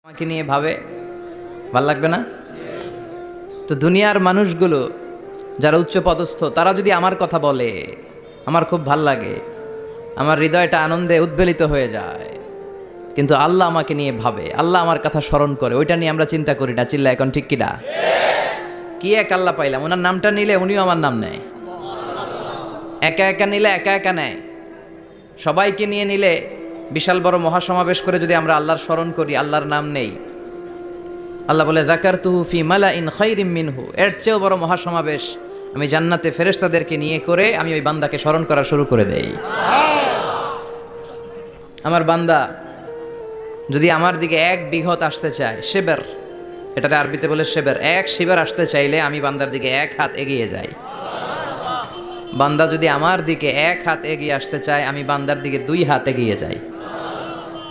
আমাকে নিয়ে ভাবে, ভাল লাগবে না? তো দুনিয়ার মানুষগুলো যারা উচ্চ পদস্থ তারা যদি আমার কথা বলে আমার খুব ভাল লাগে, আমার হৃদয়টা আনন্দে উদ্বেলিত হয়ে যায়। কিন্তু আল্লাহ আমাকে নিয়ে ভাবে, আল্লাহ আমার কথা স্মরণ করে, ওইটা নিয়ে আমরা চিন্তা করি না। চিল্লা এখন ঠিক কিনা? কি এক আল্লাহ পাইলাম, ওনার নামটা নিলে উনিও আমার নাম নেয়। একা একা নিলে একা একা নেয়, সবাইকে নিয়ে নিলে বিশাল বড় মহাসমাবেশ করে যদি আমরা আল্লাহর স্মরণ করি, আল্লাহর নাম নেই, আল্লাহ বলে যাকারতুহু ফি মালাইন খায়রিম মিনহু, এর চেয়েও বড় মহাসমাবেশ আমি জান্নাতে ফেরেশতাদেরকে নিয়ে করে আমি ওই বান্দাকে স্মরণ করা শুরু করে দেই। আমার বান্দা যদি আমার দিকে এক বিঘত আসতে চায়, শেবের, এটাতে আরবিতে বলে শেবের, এক শিবের আসতে চাইলে আমি বান্দার দিকে এক হাত এগিয়ে যাই। বান্দা যদি আমার দিকে এক হাত এগিয়ে আসতে চায়, আমি বান্দার দিকে দুই হাত এগিয়ে যাই।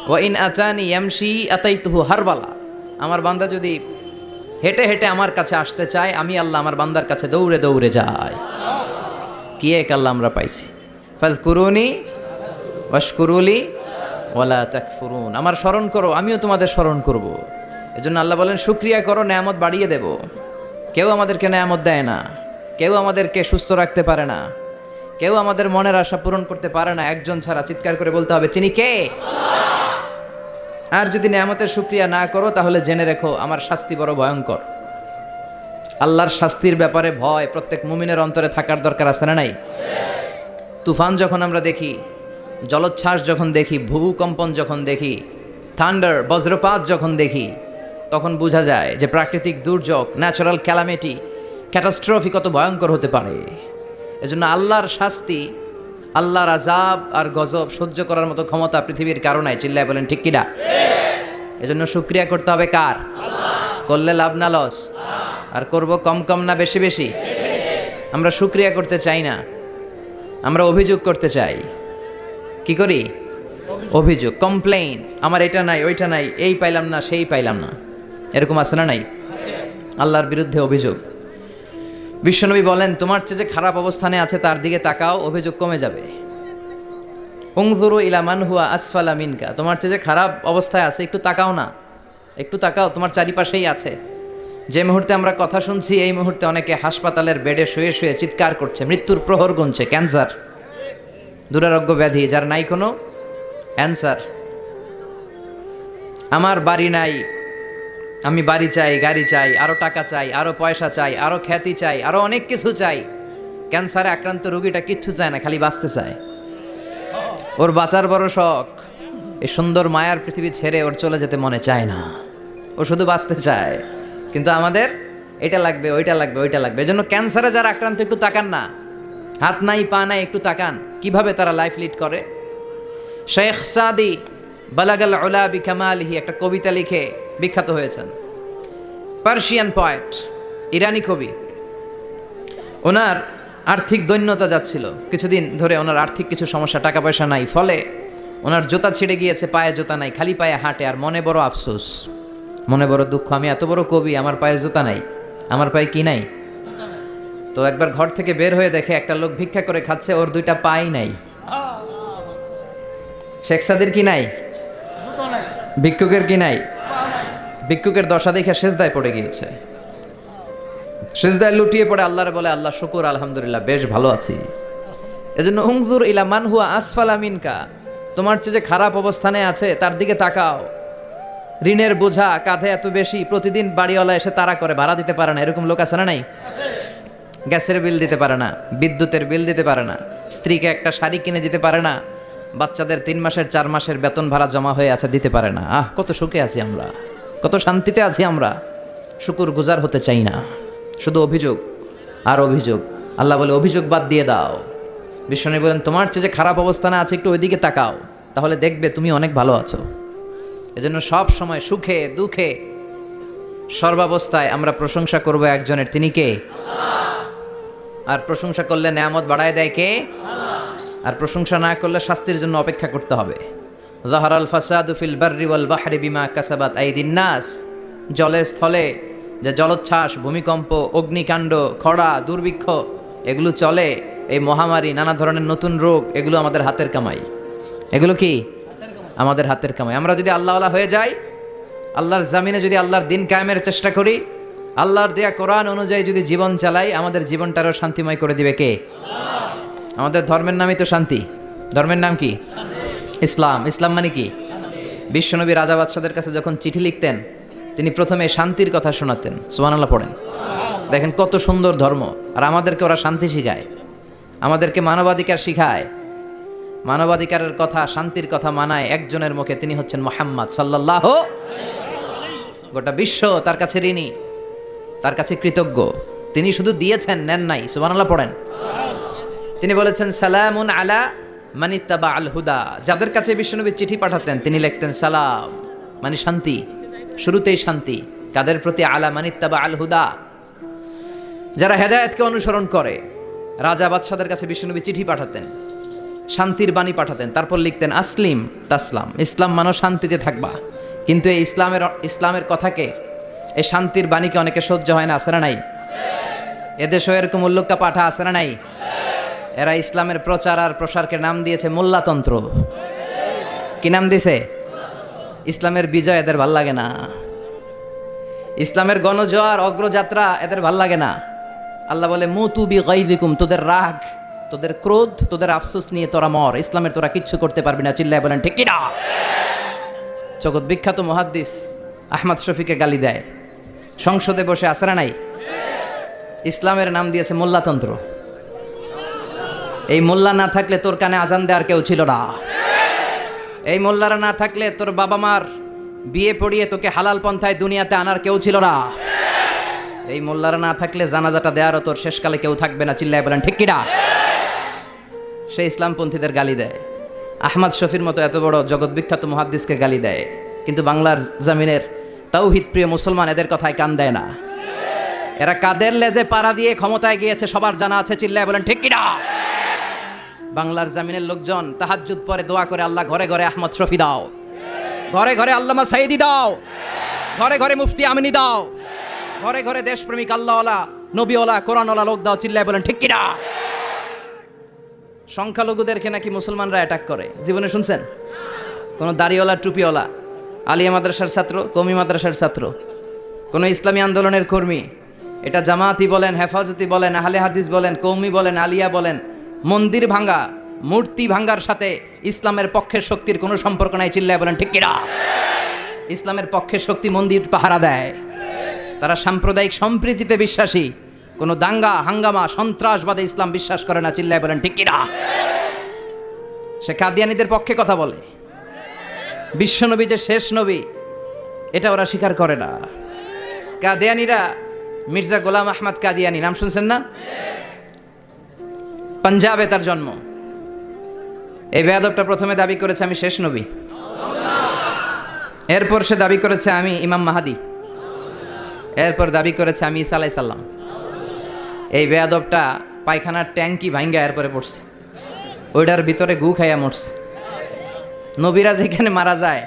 ওয়া ইন আতানি ইয়ামশি আতাইতুহু হারবালা, আমার বান্দা যদি হেঁটে হেঁটে আমার কাছে আসতে চায়, আমি আল্লাহ আমার বান্দার কাছে দৌড়ে দৌড়ে যাই। কি এক আল্লাহ আমরা পাইছি। ফাযকুরুনি ওয়াশকুরুলি ওয়ালা তাকফুরুন, আমার স্মরণ করো আমিও তোমাদের স্মরণ করব। এজন্য আল্লাহ বলেন শুকরিয়া করো, নেয়ামত বাড়িয়ে দেব। কেউ আমাদেরকে নেয়ামত দেয় না, কেউ আমাদেরকে সুস্থ রাখতে পারে না, কেউ আমাদের মনের আশা পূরণ করতে পারে না, একজন ছাড়া। চিৎকার করে বলতে হবে তিনি কে? আর যদি নেয়ামতের শুকরিয়া না করো তাহলে জেনে রেখো আমার শাস্তি বড় ভয়ঙ্কর। আল্লাহর শাস্তির ব্যাপারে ভয় প্রত্যেক মুমিনের অন্তরে থাকার দরকার আছে না নাই? তুফান যখন আমরা দেখি, জলোচ্ছ্বাস যখন দেখি, ভূকম্পন যখন দেখি, থান্ডার বজ্রপাত যখন দেখি, তখন বোঝা যায় যে প্রাকৃতিক দুর্যোগ, ন্যাচারাল ক্যালামিটি, ক্যাটাস্ট্রফি কত ভয়ঙ্কর হতে পারে। এজন্য আল্লাহর শাস্তি, আল্লাহর আযাব আর গজব সহ্য করার মতো ক্ষমতা পৃথিবীর কারো নাই। চিল্লায় বলেন ঠিক কিনা? এজন্য শুকরিয়া করতে হবে কার? করলে লাভ না লস? আর করব কম কম না বেশি বেশি? আমরা শুকরিয়া করতে চাই না, আমরা অভিযোগ করতে চাই। কি করি? অভিযোগ, কমপ্লেইন। আমার এটা নাই, ওইটা নাই, এই পাইলাম না, সেই পাইলাম না, এরকম আছে না নাই? আল্লাহর বিরুদ্ধে অভিযোগ। বিশ্বনবী বলেন তোমার চেয়ে যে খারাপ অবস্থানে আছে তার দিকে তাকাও, অভিযোগ কমে যাবে। উনজুরু ইলা মান হুয়া আসফালা মিনকা, তোমার চেয়ে যে খারাপ অবস্থায় আছে একটু তাকাও না, একটু তাকাও, তোমার চারিপাশেই আছে। যে মুহূর্তে আমরা কথা শুনছি এই মুহূর্তে অনেকে হাসপাতালের বেডে শুয়ে শুয়ে চিৎকার করছে, মৃত্যুর প্রহর গুনছে। ক্যান্সার, দুরারোগ্য ব্যাধি যার নাই কোনো অ্যান্সার। আমার বাড়ি নাই, আমি বাড়ি চাই, গাড়ি চাই, আরো টাকা চাই, আরো পয়সা চাই, আরো খ্যাতি চাই, আরো অনেক কিছু চাই। ক্যান্সারে আক্রান্ত রোগীটা কিচ্ছু চায় না, খালি বাঁচতে চায়। ওর বাঁচার বড় শখ, এই সুন্দর মায়ার পৃথিবী ছেড়ে ওর চলে যেতে মনে চায় না, ও শুধু বাঁচতে চায়। কিন্তু আমাদের এটা লাগবে, ওইটা লাগবে, ওইটা লাগবে। এজন্য ক্যান্সারে যারা আক্রান্ত একটু তাকান না, হাত নাই পা নাই, একটু তাকান কিভাবে তারা লাইফ লিড করে। শেখ সাদি বালাগাল উলা বিকামালিহি একটা কবিতা লিখে বিখ্যাত হয়েছেন। পার্সিয়ান পয়েট, ইরানি কবি। ওনার আর্থিক দৈন্যতা যাচ্ছিল, কিছুদিন ধরে ওনার আর্থিক কিছু সমস্যা, টাকা পয়সা নাই, ফলে ওনার জুতা ছিঁড়ে গিয়েছে, পায়ে জুতা নাই, খালি পায়ে হাঁটে। আর মনে বড় আফসোস, মনে বড় দুঃখ, আমি এত বড় কবি, আমার পায়ে জুতা নাই, আমার পায়ে কি নাই। তো একবার ঘর থেকে বের হয়ে দেখে একটা লোক ভিক্ষা করে খাচ্ছে, ওর দুইটা পাই নাই। শেখ সাদির কি নাই? ভিক্ষুকের কি নাই? ভিক্ষুকের দশা দেখে সেজদায় পড়ে গিয়েছে, সেজদায় লুটিয়ে পড়ে আল্লাহরে বলে আল্লাহ শুকুর, আলহামদুলিল্লাহ বেশ ভালো আছি। এজন্য উনজুর ইলা মান হুয়া আসফালা মিনকা, তোমার চেয়ে যে খারাপ অবস্থানে আছে তার দিকে তাকাও। ঋণের বোঝা কাঁধে এত বেশি, প্রতিদিন বাড়িওয়ালা এসে তাড়া করে, ভাড়া দিতে পারে না, এরকম লোক আছে না নাই? গ্যাসের বিল দিতে পারে না, বিদ্যুতের বিল দিতে পারে না, স্ত্রীকে একটা শাড়ি কিনে দিতে পারে না, বাচ্চাদের 3 মাসের 4 মাসের বেতন ভাড়া জমা হয়ে আছে, দিতে পারে না। কত সুখে আছি আমরা, কত শান্তিতে আছি আমরা, শুকুর গুজার হতে চাই না, শুধু অভিযোগ আর অভিযোগ। আল্লাহ বলে অভিযোগ বাদ দিয়ে দাও। বিশ্বনবী বলেন তোমার চেয়ে যে খারাপ অবস্থানে আছে একটু ওইদিকে তাকাও, তাহলে দেখবে তুমি অনেক ভালো আছো। এজন্য সব সময় সুখে দুঃখে সর্বাবস্থায় আমরা প্রশংসা করব একজনের, তিনি কে? আর প্রশংসা করলে নেয়ামত বাড়ায় দেয় কে? আর প্রশংসা না করলে শাস্তির জন্য অপেক্ষা করতে হবে। যাহারাল ফাসাদু ফিল বাররি ওয়াল বাহরি বিমা কাসাবাত আইদিন নাস, জলে স্থলে যে জলোচ্ছ্বাস, ভূমিকম্প, অগ্নিকাণ্ড, খরা, দুর্ভিক্ষ এগুলো চলে, এই মহামারী, নানা ধরনের নতুন রোগ, এগুলো আমাদের হাতের কামাই। এগুলো কি? আমাদের হাতের কামাই। আমরা যদি আল্লাহওয়ালা হয়ে যাই আল্লাহর জামিনে যদি আল্লাহর দিন কায়েমের চেষ্টা করি, আল্লাহর দেয়া কোরআন অনুযায়ী যদি জীবন চালাই, আমাদের জীবনটারও শান্তিময় করে দিবে কে? আমাদের ধর্মের নামই তো শান্তি। ধর্মের নাম কি? ইসলাম। ইসলাম মানে কি? বিশ্বনবী রাজা বাদশাদের কাছে যখন চিঠি লিখতেন, তিনি প্রথমে শান্তির কথা শোনাতেন। সুবহানাল্লাহ পড়েন। দেখেন কত সুন্দর ধর্ম। আর আমাদেরকে ওরা শান্তি শিখায়, আমাদেরকে মানবাধিকার শিখায়। মানবাধিকারের কথা, শান্তির কথা মানায় একজনের মুখে, তিনি হচ্ছেন মুহাম্মদ সাল্লাল্লাহু। গোটা বিশ্ব তার কাছে ঋণী, তার কাছে কৃতজ্ঞ। তিনি শুধু দিয়েছেন, নেন নাই। সুবহানাল্লাহ পড়েন। তিনি বলেছেন সালামুন আলা মানিত্তাবা আল হুদা। যাদের কাছে বিশ্বনবী চিঠি পাঠাতেন তিনি লিখতেন সালাম, মানে শান্তি। শুরুতেই শান্তি কাদের প্রতি? আলা মানিত্তাবা আল হুদা, যারা হেদায়েতকে অনুসরণ করে। রাজা বাদশাদের কাছে বিশ্বনবী চিঠি পাঠাতেন, শান্তির বাণী পাঠাতেন, তারপর লিখতেন আসলিম তাসলাম, ইসলাম মানো শান্তিতে থাকবা। কিন্তু এই ইসলামের কথাকে, এই শান্তির বাণীকে অনেকে সহ্য হয় না, আছে না নাই? এদেশেও এরকম উল্লুক্কা পাঠা আছে না নাই? এরা ইসলামের প্রচার আর প্রসারকে নাম দিয়েছে মোল্লাতন্ত্র। কি নাম দিছে? ইসলামের বিজয় এদের ভাল লাগে না, ইসলামের গণজোয়ার অগ্রযাত্রা এদের ভাল লাগে না। আল্লাহ বলে মুতু বিগাইযিকুম, তোদের রাগ, তোদের ক্রোধ, তোদের আফসোস নিয়ে তোরা মর, ইসলামের তোরা কিচ্ছু করতে পারবি না। চিল্লায় বলেন ঠিক কি না? জগৎ বিখ্যাত মুহাদ্দিস আহমদ শফিকে গালি দেয়, সংসদে বসে, আছে না নাই? ইসলামের নাম দিয়েছে মোল্লাতন্ত্র। এই মোল্লা না থাকলে তোর কানে আজান দেওয়ার কেউ ছিল না। এই মোল্লারা না থাকলে তোর বাবা মার বিয়ে পড়িয়ে তোকে হালাল পন্থায় দুনিয়াতে আনার কেউ ছিল না। এই মোল্লারা না থাকলে জানাজাটা দেওয়ারও তোর শেষকালে কেউ থাকবে না। চিল্লায় বলেন ঠিক কিনা? সে ইসলামপন্থীদের গালি দেয়, আহমদ শফির মতো এত বড় জগৎ বিখ্যাত মুহাদ্দিসকে গালি দেয়। কিন্তু বাংলার জমিনের তাওহীদ প্রিয় মুসলমান এদের কথায় কান দেয় না। এরা কাদের লেজে পাড়া দিয়ে ক্ষমতায় গিয়েছে সবার জানা আছে। চিল্লায় বলেন ঠিক কিনা? বাংলার জমিনের লোকজন তাহাজ্জুদ পরে দোয়া করে, আল্লাহ ঘরে ঘরে আহমদ শফি দাও, ঘরে ঘরে আল্লামা সাইদি দাও, ঘরে ঘরে মুফতি আমিনী দাও, ঘরে ঘরে দেশপ্রেমিক আল্লাহওয়ালা, নবীওয়ালা, কোরআনওয়ালা লোক দাও। চিল্লায় বলেন ঠিক কিনা? সংখ্যালঘুদেরকে নাকি মুসলমানরা অ্যাটাক করে। জীবনে শুনছেন? কোনো দাড়িওয়ালা, টুপিওয়ালা, আলিয়া মাদ্রাসার ছাত্র, কওমি মাদ্রাসার ছাত্র, কোনো ইসলামী আন্দোলনের কর্মী, এটা জামাতি বলেন, হেফাজতি বলেন, আহলে হাদিস বলেন, কওমি বলেন, আলিয়া বলেন, মন্দির ভাঙ্গা, মূর্তি ভাঙ্গার সাথে ইসলামের পক্ষের শক্তির কোনো সম্পর্ক নাই। চিল্লায় বলেন ঠিক কিনা? ইসলামের পক্ষের শক্তি মন্দির পাহারা দেয়। তারা সাম্প্রদায়িক সম্প্রীতিতে বিশ্বাসী, কোনো দাঙ্গা হাঙ্গামা সন্ত্রাসবাদে ইসলাম বিশ্বাস করে না। চিল্লায় বলেন ঠিক কিনা? সে কাদিয়ানীদের পক্ষে কথা বলে। বিশ্বনবী যে শেষ নবী এটা ওরা স্বীকার করে না। কাদিয়ানীরা, মির্জা গোলাম আহমদ কাদিয়ানী নাম শুনছেন না? পাঞ্জাবে তার জন্ম। এই বেয়াদবটা প্রথমে দাবি করেছে আমি শেষ নবী, এরপর সে দাবি করেছে আমি ইমাম মাহাদি, এরপর দাবি করেছে আমি ঈসা আলাইহিস সালাম। এই বেয়াদবটা পায়খানার ট্যাঙ্কি ভাঙ্গা এরপরে পড়ছে, ওইটার ভিতরে গু খাইয়া মরছে। নবীরা যেখানে মারা যায়,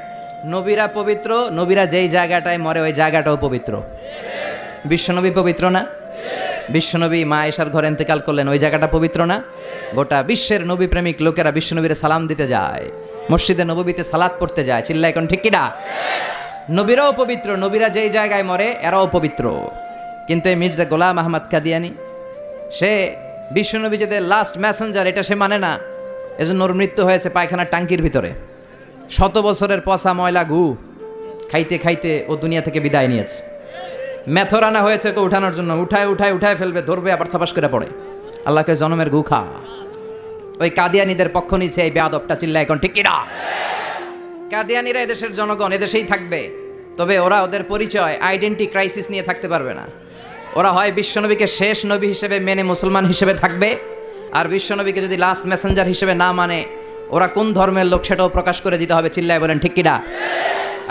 নবীরা পবিত্র, নবীরা যেই জায়গাটায় মরে ওই জায়গাটাও পবিত্র। বিশ্বনবী পবিত্র না? বিশ্বনবী মা আয়েশার ঘরে ইন্তেকাল করলেন, ওই জায়গাটা পবিত্র না? গোটা বিশ্বের নবী প্রেমিক লোকেরা বিশ্বনবীরে সালাম দিতে যায়, মসজিদে নববীতে সালাত পড়তে যায়। চিল্লায় এখন ঠিক কিনা? নবীরাও পবিত্র, নবীরা যেই জায়গায় মরে এরাও পবিত্র। কিন্তু এই মির্জা গোলাম আহমদ কাদিয়ানী, সে বিশ্বনবী যে লাস্ট মেসেঞ্জার এটা সে মানে না। এজন্য ওর মৃত্যু হয়েছে পায়খানার টাঙ্কির ভিতরে। 100 বছরের পচা ময়লা গু খাইতে খাইতে ও দুনিয়া থেকে বিদায় নিয়েছে। মেথর আনা হয়েছে ওকে উঠানোর জন্য, উঠায় ফেলবে, ধরবে, আবার থাপাস করে পড়ে। আল্লাহকে জনমের গু খা। ওই কাদিয়ানীদের পক্ষ নিচ্ছে এই বেয়াদবটা। চিল্লায় এখন ঠিক কিনা? কাদিয়ানীরা এদেশের জনগণ, এদেশেই থাকবে, তবে ওরা ওদের পরিচয় আইডেন্টি ক্রাইসিস নিয়ে থাকতে পারবে না। ওরা হয় বিশ্বনবীকে শেষ নবী হিসেবে মেনে মুসলমান হিসেবে থাকবে, আর বিশ্বনবীকে যদি লাস্ট মেসেঞ্জার হিসেবে না মানে ওরা কোন ধর্মের লোক সেটাও প্রকাশ করে দিতে হবে। চিল্লায় বলেন ঠিক কিনা?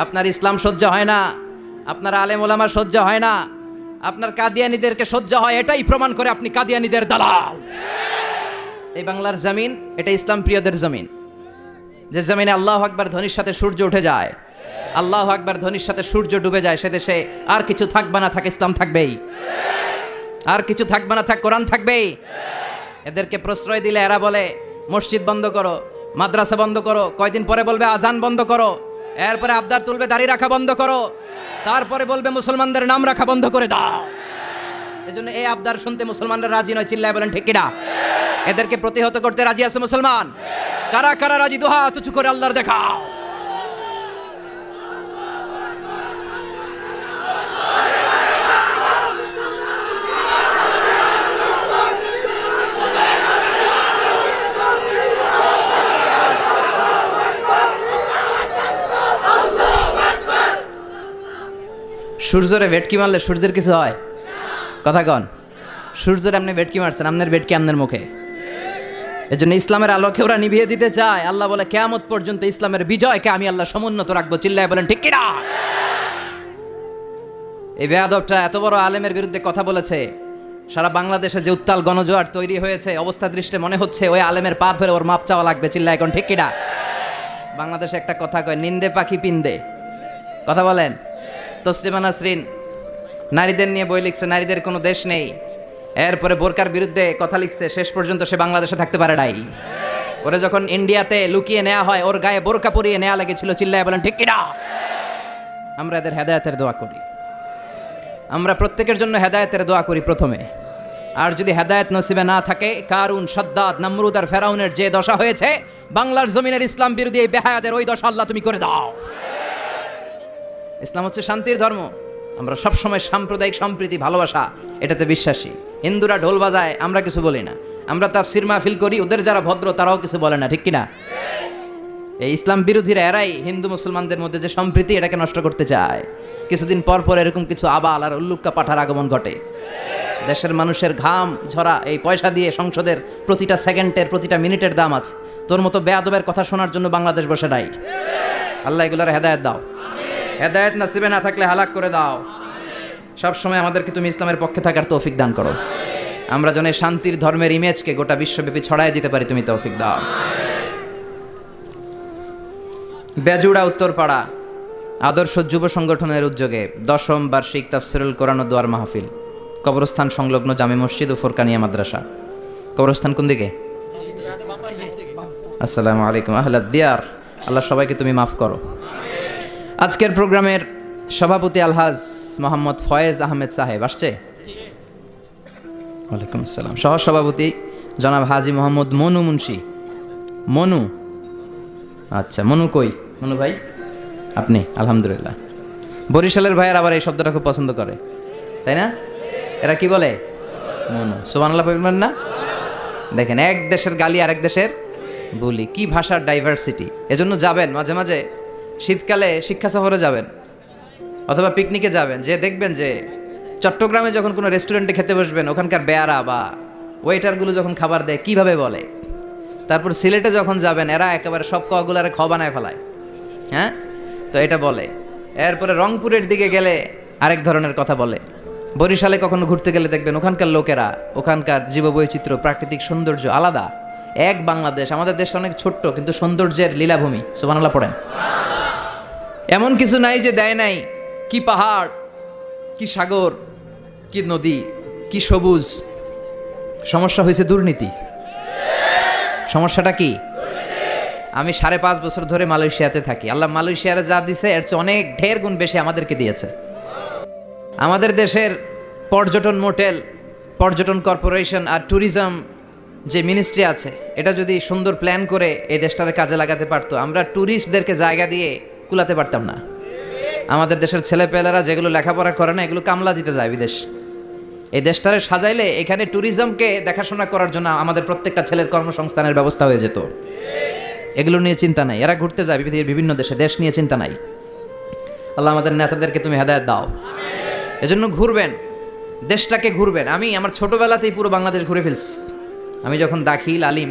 আপনার ইসলাম সহ্য হয় না, আপনার আলেম ওলামা সহ্য হয় না, আপনার কাদিয়ানীদেরকে সহ্য হয়, এটাই প্রমাণ করে আপনি কাদিয়ানীদের দালাল। এই বাংলার জমিন এটা ইসলাম প্রিয়দের জমিন। যে জমিনে আল্লাহু আকবার ধ্বনির সাথে সূর্য উঠে যায়, আল্লাহু আকবার ধ্বনির সাথে সূর্য ডুবে যায়, সে দেশে আর কিছু থাকবে না থাক ইসলাম থাকবেই, আর কিছু থাকবে না থাক কোরআন থাকবেই। এদেরকে প্রশ্রয় দিলে এরা বলে মসজিদ বন্ধ করো, মাদ্রাসা বন্ধ করো, কয়দিন পরে বলবে আজান বন্ধ করো। এরপরে আবদার তুলবে দাড়ি রাখা বন্ধ করো, তারপরে বলবে মুসলমানদের নাম রাখা বন্ধ করে দাও। এজন্য এই আবদার শুনতে মুসলমানরা রাজি নয়, চিল্লায় বলেন ঠিক কিনা? এদেরকে প্রতিহত করতে রাজি আছে মুসলমান? কারা কারা রাজি? দুহাত উঁচু করে আল্লাহর দেখাও। সূর্যরে ভেটকি মারলে সূর্যের কিছু হয়? কথা কন। সূর্যের আপনি ভেটকি মারছেন, আপনার ভেটকি আপনার মুখে। এজন্য ইসলামের আলোকে ওরা নিভিয়ে দিতে চায়। আল্লাহ বলে কিয়ামত পর্যন্ত ইসলামের বিজয়কে আমি আল্লাহ সমুন্নত রাখবো। চিল্লায় বলেন ঠিক কিনা? এই বেয়াদবটা এত বড় আলেমের বিরুদ্ধে কথা বলেছে, সারা বাংলাদেশে যে উত্তাল গণজোয়ার তৈরি হয়েছে, অবস্থা দৃষ্টে মনে হচ্ছে ওই আলেমের পা ধরে ওর মাপ চাওয়া লাগবে। চিল্লায় এখন ঠিক কিনা? বাংলাদেশে একটা কথা কয়, নিন্দে পাখি পিন্দে। কথা বলেন। তসলিমা নাসরিন নারীদের নিয়ে বই লিখছে, নারীদের কোনো দেশ নেই। এরপরে বোরকার বিরুদ্ধে কথা লিখছে, শেষ পর্যন্ত সে বাংলাদেশে থাকতে পারে নাই। ওরে যখন ইন্ডিয়াতে লুকিয়ে নেওয়া হয়, ওর গায়ে বোরকা পরিয়ে নেওয়া লেগেছিল। চিল্লায় বলেন ঠিক কিনা? আমরা এদের হেদায়েতের দোয়া করি। আমরা প্রত্যেকের জন্য হেদায়েতের দোয়া করি প্রথমে। আর যদি হেদায়েত নসিবে না থাকে, কারুন, সাদ্দাত, নমরুদ আর ফেরাউনের যে দশা হয়েছে, বাংলার জমিনের ইসলাম বিরোধী এই বেহায়াদের ওই দশা আল্লাহ তুমি করে দাও। ইসলাম হচ্ছে শান্তির ধর্ম। আমরা সবসময় সাম্প্রদায়িক সম্প্রীতি, ভালোবাসা এটাতে বিশ্বাসী। হিন্দুরা ঢোল বাজায়, আমরা কিছু বলি না। আমরা তাফসীর মাহফিল করি, ওদের যারা ভদ্র তারাও কিছু বলে না, ঠিক কিনা? এই ইসলাম বিরোধীরা এরাই হিন্দু মুসলমানদের মধ্যে যে সম্প্রীতি, এটাকে নষ্ট করতে চায়। কিছুদিন পর পর এরকম কিছু আবাল আর উল্লুক্কা পাঠার আগমন ঘটে। দেশের মানুষের ঘাম ঝরা এই পয়সা দিয়ে সংসদের প্রতিটা সেকেন্ডের, প্রতিটা মিনিটের দাম আছে। তোর মতো বেয়াদবের কথা শোনার জন্য বাংলাদেশ বসে নাই। আল্লাহ এগুলোর হেদায়েত দাও। হেদায়েত নসিবে না থাকলে হালাক করে দাও। সব সময় আমাদেরকে তুমি ইসলামের পক্ষে থাকার তৌফিক দান করো। আমরা যেন শান্তির ধর্মের ইমেজকে গোটা বিশ্বব্যাপী ছড়ায় দিতে পারি, তুমি তৌফিক দাও। বেজুড়া উত্তরপাড়া আদর্শ যুব সংগঠনের উদ্যোগে 10ম বার্ষিক তাফসিরুল কোরআন ও দোয়ার মাহফিল, কবরস্থান সংলগ্ন জামে মসজিদ ও ফোরকানিয়া মাদ্রাসা। কবরস্থান কোন দিকে? আসসালামু আলাইকুম আহলাদ দিয়ার। আল্লাহ সবাইকে তুমি মাফ করো। আজকের প্রোগ্রামের সভাপতি আলহাজ মোহাম্মদ ফয়েজ আহমেদ সাহেব আসছে। ওয়ালাইকুম আসসালাম। সহ সভাপতি জনাব হাজি মোহাম্মদ মনু মুন্সি। মনু, আচ্ছা মনু কই? মনু ভাই আপনি? আলহামদুলিল্লাহ। বরিশালের ভাইয়ের আবার এই শব্দটা খুব পছন্দ করে, তাই না? এরা কি বলে? মনু। সুবহানাল্লাহ বলবেন না? দেখেন, এক দেশের গালি আরেক দেশের বলি, কি ভাষার ডাইভার্সিটি। এজন্য যাবেন মাঝে মাঝে শীতকালে শিক্ষা সফরে যাবেন অথবা পিকনিকে যাবেন, যে দেখবেন যে চট্টগ্রামে যখন কোনো রেস্টুরেন্টে খেতে বসবেন, ওখানকার বেয়ারা বা ওয়েটারগুলো যখন খাবার দেয় কিভাবে বলে। তারপর সিলেটে যখন যাবেন, এরা একেবারে সব কগুলারে খ বানায় ফেলায়। হ্যাঁ, তো এটা বলে। এরপরে রংপুরের দিকে গেলে আরেক ধরনের কথা বলে। বরিশালে কখনো ঘুরতে গেলে দেখবেন ওখানকার লোকেরা, ওখানকার জীববৈচিত্র্য, প্রাকৃতিক সৌন্দর্য আলাদা। এক বাংলাদেশ, আমাদের দেশটা অনেক ছোট্ট কিন্তু সৌন্দর্যের লীলাভূমি। সুবহানাল্লাহ পড়েন। এমন কিছু নাই যে দেয় নাই। কি পাহাড়, কি সাগর, কি নদী, কি সবুজ। সমস্যা হয়েছে দুর্নীতি। সমস্যাটা কি? আমি 5.5 বছর ধরে মালয়েশিয়াতে থাকি। আল্লাহ মালয়েশিয়ারে যা দিছে এর চেয়ে অনেক ঢের গুণ বেশি আমাদেরকে দিয়েছে। আমাদের দেশের পর্যটন মোটেল, পর্যটন কর্পোরেশন আর ট্যুরিজম যে মিনিস্ট্রি আছে, এটা যদি সুন্দর প্ল্যান করে এই দেশটারে কাজে লাগাতে পারতো, আমরা ট্যুরিস্টদেরকে জায়গা দিয়ে কুলাতে পারতাম না। আমাদের দেশের ছেলেপেলেরা যেগুলো লেখাপড়া করে না, এগুলো কামলা দিতে যায় বিদেশ। এই দেশটারে সাজাইলে এখানে ট্যুরিজমকে দেখাশোনা করার জন্য আমাদের প্রত্যেকটা ছেলের কর্মসংস্থানের ব্যবস্থা হয়ে যেত। এগুলো নিয়ে চিন্তা নাই। এরা ঘুরতে যায় বিভিন্ন দেশে, দেশ নিয়ে চিন্তা নাই। আল্লাহ আমাদের নেতাদেরকে তুমি হেদায়েত দাও। এজন্য ঘুরবেন, দেশটাকে ঘুরবেন। আমি আমার ছোটবেলাতেই পুরো বাংলাদেশ ঘুরে ফেলছি। আমি যখন দাখিল, আলিম,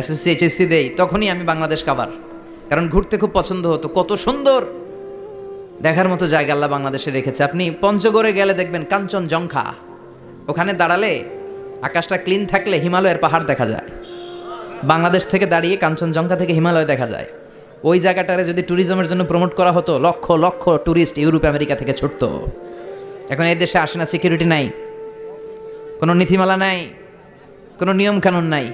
এসএসসি, এইচএসসি দেই, তখনই আমি বাংলাদেশ কাবার, কারণ ঘুরতে খুব পছন্দ হতো। কত সুন্দর দেখার মতো জায়গা আল্লাহ বাংলাদেশে রেখেছে। আপনি পঞ্চগড়ে গেলে দেখবেন কাঞ্চনজঙ্ঘা, ওখানে দাঁড়ালে আকাশটা ক্লিন থাকলে হিমালয়ের পাহাড় দেখা যায়। বাংলাদেশ থেকে দাঁড়িয়ে কাঞ্চনজঙ্ঘা থেকে হিমালয় দেখা যায়। ওই জায়গাটারে যদি ট্যুরিজমের জন্য প্রমোট করা হতো, lakh lakh tourist Europe America থেকে ছুটতো। এখন এই দেশে আসে না, সিকিউরিটি নাই, কোনো নীতিমালা নাই, কোনো নিয়ম কানুন নাই।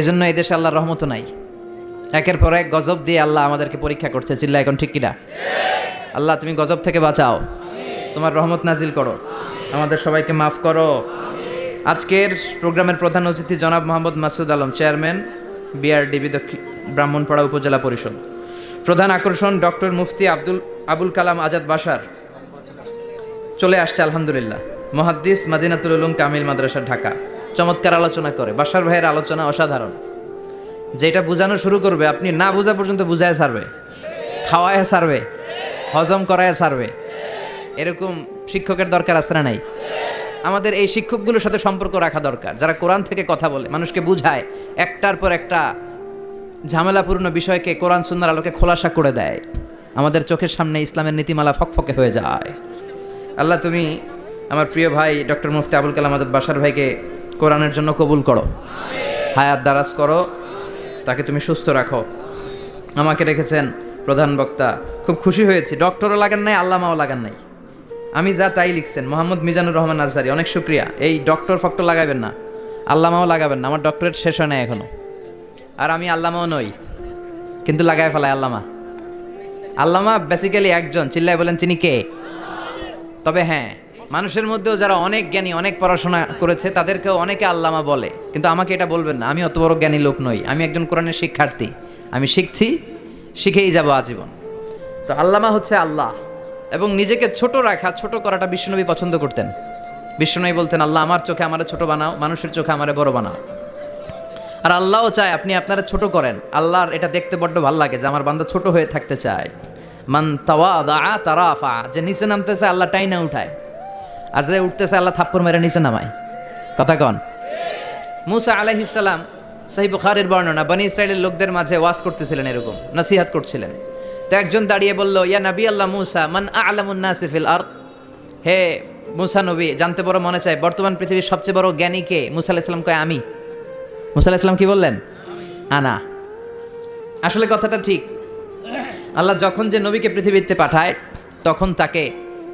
এজন্য এই দেশে আল্লাহর রহমত নাই। একের পর এক গজব দিয়ে আল্লাহ আমাদেরকে পরীক্ষা করছে, চিল্লা এখন ঠিক কিনা? আল্লাহ তুমি গজব থেকে বাঁচাও, তোমার রহমত নাজিল করো, আমাদের সবাইকে মাফ করো। আজকের প্রোগ্রামের প্রধান অতিথি জনাব মোহাম্মদ মাসুদ আলম, চেয়ারম্যান বিআরডিবি ব্রাহ্মণপাড়া উপজেলা পরিষদ। প্রধান আকর্ষণ ডক্টর মুফতি আবুল কালাম আজাদ বাশার চলে আসছে আলহামদুলিল্লাহ। মুহাদ্দিস মাদিনাতুল উলুম কামিল মাদ্রাসা ঢাকা। চমৎকার আলোচনা করে, বাশার ভাইয়ের আলোচনা অসাধারণ। যেটা বোঝানো শুরু করবে আপনি না বোঝা পর্যন্ত বুঝায় ছাড়বে, খাওয়ায় ছাড়বে, হজম করায় ছাড়বে। এরকম শিক্ষকের দরকার আছে না নাই? আমাদের এই শিক্ষকগুলোর সাথে সম্পর্ক রাখা দরকার, যারা কোরআন থেকে কথা বলে, মানুষকে বুঝায়, একটার পর একটা ঝামেলাপূর্ণ বিষয়কে কোরআন সুন্নাহর আলোকে খোলাসা করে দেয়। আমাদের চোখের সামনে ইসলামের নীতিমালা ফকফকে হয়ে যায়। আল্লাহ তুমি আমার প্রিয় ভাই ডক্টর মুফতি আবুল কালাম আজাদ বাশার ভাইকে কোরআনের জন্য কবুল করো, হায়াত দারাজ করো, তাকে তুমি সুস্থ রাখো। আমাকে রেখেছেন প্রধান বক্তা, খুব খুশি হয়েছি। ডক্টরও লাগান নাই, আল্লামাও লাগান নাই, আমি যা তাই লিখছেন। মোহাম্মদ মিজানুর রহমান আজহারি, অনেক শুক্রিয়া। এই ডক্টর ফক্টর লাগাবেন না, আল্লামাও লাগাবেন না, আমার ডক্টরেট শেষ হয় না এখনো। আর আমি আল্লামাও নই, কিন্তু লাগায় ফেলায় আল্লামা। আল্লামা বেসিক্যালি একজন, চিল্লায় বলেন তিনি কে? তবে হ্যাঁ, মানুষের মধ্যেও যারা অনেক জ্ঞানী, অনেক পড়াশোনা করেছে, তাদেরকেও অনেকে আল্লামা বলে, কিন্তু আমাকে এটা বলবেন না, আমি অত বড় জ্ঞানী লোক নই। আমি একজন কোরআনের শিক্ষার্থী, আমি শিখছি, শিখেই যাব আজীবন। তো আল্লামা হচ্ছে আল্লাহ। এবং নিজেকে ছোট রাখা, ছোট করাটা বিশ্বনবী পছন্দ করতেন। বিশ্বনবী বলতেন, আল্লাহ আমার চোখে আমারে ছোট বানাও, মানুষের চোখে আমারে বড় বানাও। আর আল্লাহও চায় আপনি আপনারা ছোট করেন। আল্লাহর এটা দেখতে বড্ড ভালো লাগে যে আমার বান্দা ছোট হয়ে থাকতে চায়। মান তাওয়াদা তারাফা, যে নিচে নামতেছে আল্লাহ টাইনা উঠায়, আর যে উঠতেছে আল্লাহ থাপ্পড় মেরে নিচে নামায়। কথা কন? মুসা আলাইহিস সালাম, সহিহ বুখারীর বর্ণনা, বনি ইসরাইলের লোকদের মাঝে ওয়াজ করতেছিলেন, এরকম নসিহত করছিলেন। তো একজন দাঁড়িয়ে বলল, ইয়া নবী আল্লাহ মুসা, মান আ'লামুন নাসি ফিল আরদ। হে মুসা নবী, জানতে বড় মনে চায় বর্তমান পৃথিবীর সবচেয়ে বড় জ্ঞানী কে? মুসা আলাইহিস সালাম কয় আমি। মুসা আলাইহিস সালাম কি বললেন? আনা। আসলে কথাটা ঠিক। আল্লাহ যখন যে নবীকে পৃথিবীতে পাঠায়, তখন তাকে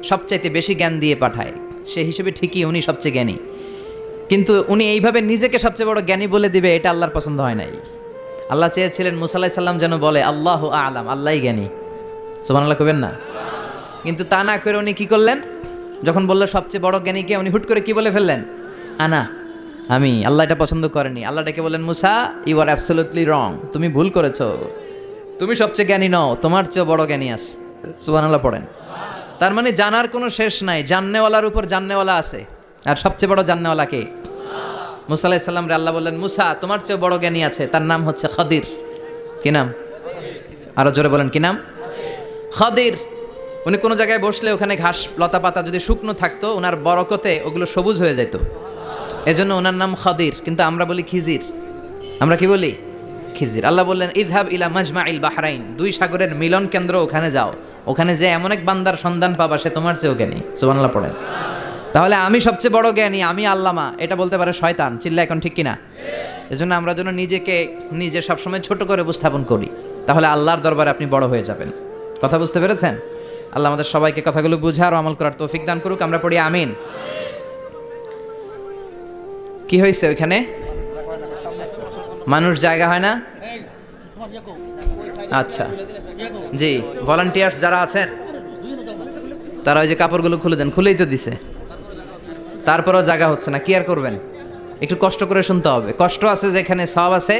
সবচাইতে বেশি জ্ঞান দিয়ে পাঠায়। সে হিসেবে ঠিকই উনি সবচেয়ে জ্ঞানী, কিন্তু উনি এইভাবে নিজেকে সবচেয়ে বড় জ্ঞানী বলে দিবে, এটা আল্লাহর পছন্দ হয় নাই। আল্লাহ চেয়েছিলেন মুসা আলাইহিস সালাম যেন বলে আল্লাহু আ'লাম, আল্লাহই জ্ঞানী। সুবহানাল্লাহ কইবেন না? কিন্তু তা না করে উনি কি করলেন? যখন বলল সবচেয়ে বড় জ্ঞানী কে, উনি হুট করে কি বলে ফেললেন? আনা, আমি। আল্লাহ এটা পছন্দ করেনি। আল্লাহ ডেকে বললেন, মুসা ইউ আর অ্যাবসলিউটলি রং, তুমি ভুল করেছো, তুমি সবচেয়ে জ্ঞানী নও, তোমার চেয়ে বড় জ্ঞানী আছে। সুবহানাল্লাহ পড়েন। তার মানে জানার কোনো শেষ নাই, জাননেওয়ালার উপর জাননেওয়ালা আছে। আর সবচেয়ে বড় জাননেওয়ালা কে? মুসা আলাইহিস সালাম রে আল্লাহ বললেন, মুসা তোমার চেয়ে বড় জ্ঞানী আছে, তার নাম হচ্ছে খাদির। কি নাম? আরো জোরে বলেন, কি নাম? খাদির। উনি কোনো জায়গায় বসলে ওখানে ঘাস লতা পাতা যদি শুকনো থাকতো, ওনার বরকতে ওগুলো সবুজ হয়ে যেত, এজন্য ওনার নাম খাদির। কিন্তু আমরা বলি খিজির। আমরা কি বলি? খিজির। আল্লাহ বললেন, ইযহাব ইলা মাজমাইল বাহরাইন, দুই সাগরের মিলন কেন্দ্র, ওখানে যাও, ওখানে যে এমন এক বান্দার সন্ধান পাবা সে তোমার চেয়েও জ্ঞানী। সুবহানাল্লাহ পড়েন। তাহলে আমি সবচেয়ে বড় জ্ঞানী, আমি আল্লামা, এটা বলতে পারে শয়তান। চিল্লা এখন ঠিক কিনা? এজন্য আমরা যেন নিজে সবসময় ছোট করে উপস্থাপন করি, তাহলে আল্লাহর দরবারে আপনি বড় হয়ে যাবেন। কথা বুঝতে পেরেছেন? আল্লাহ আমাদের সবাইকে কথাগুলো বুঝার ও আমল করার তৌফিক দান করুক। আমরা পড়ি আমিন। কি হয়েছে ওইখানে? মানুষ জায়গা হয় না? আচ্ছা জি, ভলান্টিয়ার্স যারা আছেন তারা ওই যে কাপড়গুলো খুলে দেন। খুলেই তো দিছে, তারপরেও জায়গা হচ্ছে না। কি আর করবেন? একটু কষ্ট করে শুনতে হবে। কষ্ট আছে যেখানে, সওয়াব আছে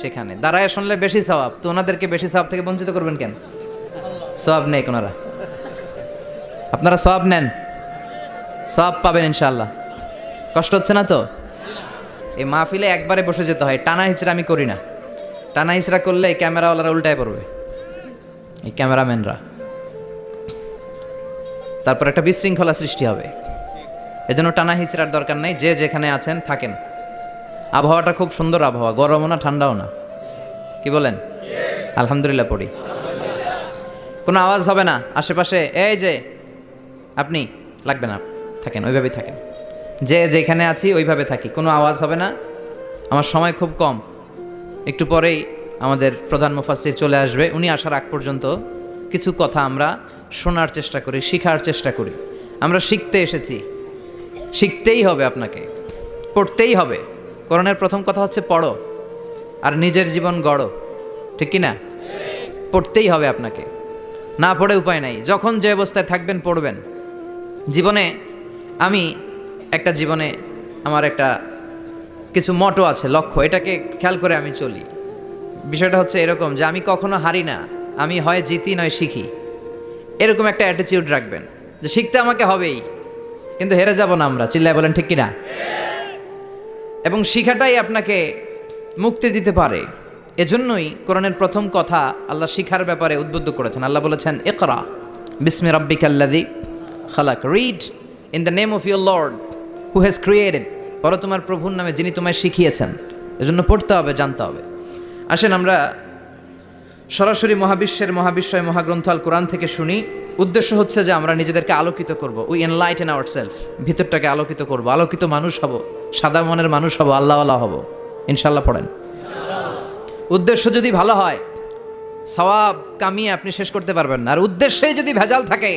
সেখানে। দাঁড়ায় শুনলে বেশি সওয়াব, তো ওনাদেরকে বেশি সওয়াব থেকে বঞ্চিত করবেন কেন? সওয়াব নেই কোনারা, আপনারা সওয়াব নেন, সওয়াব পাবেন ইনশাআল্লাহ। কষ্ট হচ্ছে না তো? এই মাহফিলে একবারে বসে যেতে হয়, টানা হিচড়া আমি করি না। টানা হিচড়া করলে ক্যামেরাওয়ালারা উল্টায় পড়বে, এই ক্যামেরাম্যানরা, তারপর একটা বিশৃঙ্খলা সৃষ্টি হবে। এজন্য টানা হিচড়ার দরকার নেই, যে যেখানে আছেন থাকেন। আবহাওয়াটা খুব সুন্দর আবহাওয়া, গরমও না ঠান্ডাও না। কি বলেন? আলহামদুলিল্লাহ পড়ি। কোনো আওয়াজ হবে না আশেপাশে, এই যে আপনি লাগবে না, থাকেন ওইভাবেই থাকেন। যে যেখানে আছি ওইভাবে থাকি, কোনো আওয়াজ হবে না। আমার সময় খুব কম, একটু পরেই আমাদের প্রধান মুফাসসির চলে আসবে। উনি আসার আগ পর্যন্ত কিছু কথা আমরা শোনার চেষ্টা করি, শিখার চেষ্টা করি। আমরা শিখতে এসেছি, শিখতেই হবে, আপনাকে পড়তেই হবে। কোরআনের প্রথম কথা হচ্ছে পড়ো আর নিজের জীবন গড়ো। ঠিক কি না? পড়তেই হবে আপনাকে, না পড়ে উপায় নাই। যখন যে অবস্থায় থাকবেন পড়বেন। জীবনে আমার একটা কিছু মটো আছে, লক্ষ্য, এটাকে খেয়াল করে আমি চলি। বিষয়টা হচ্ছে এরকম যে আমি কখনো হারি না, আমি হয় জিতি নয় শিখি। এরকম একটা অ্যাটিটিউড রাখবেন যে শিখতে আমাকে হবেই, কিন্তু হেরে যাব না আমরা। চিল্লায় বলেন ঠিক কিনা? এবং শিখাটাই আপনাকে মুক্তি দিতে পারে। এজন্যই কোরআনের প্রথম কথা আল্লাহ শিখার ব্যাপারে উদ্বুদ্ধ করেছেন। আল্লাহ বলেছেন, ইকরা বিসমি রাব্বিকাল্লাযী খালাক, read in the name of your lord who has created, পড়ো তোমার প্রভুর নামে যিনি তোমায় শিখিয়েছেন। এজন্য পড়তে হবে, জানতে হবে। আসেন আমরা সরাসরি মহাবিশ্বয় মহাগ্রন্থ আল কোরআন থেকে শুনি। উদ্দেশ্য হচ্ছে যে আমরা নিজেদেরকে আলোকিত করব, উই এনলাইটেন আওয়ারসেলফ, ভিতরটাকে আলোকিত করব, আলোকিত মানুষ হব, সাদা মনের মানুষ হব, আল্লাহওয়ালা হব ইনশাল্লাহ। পড়েন। উদ্দেশ্য যদি ভালো হয়, সওয়াব কামিয়ে আপনি শেষ করতে পারবেন না। আর উদ্দেশ্যে যদি ভেজাল থাকে,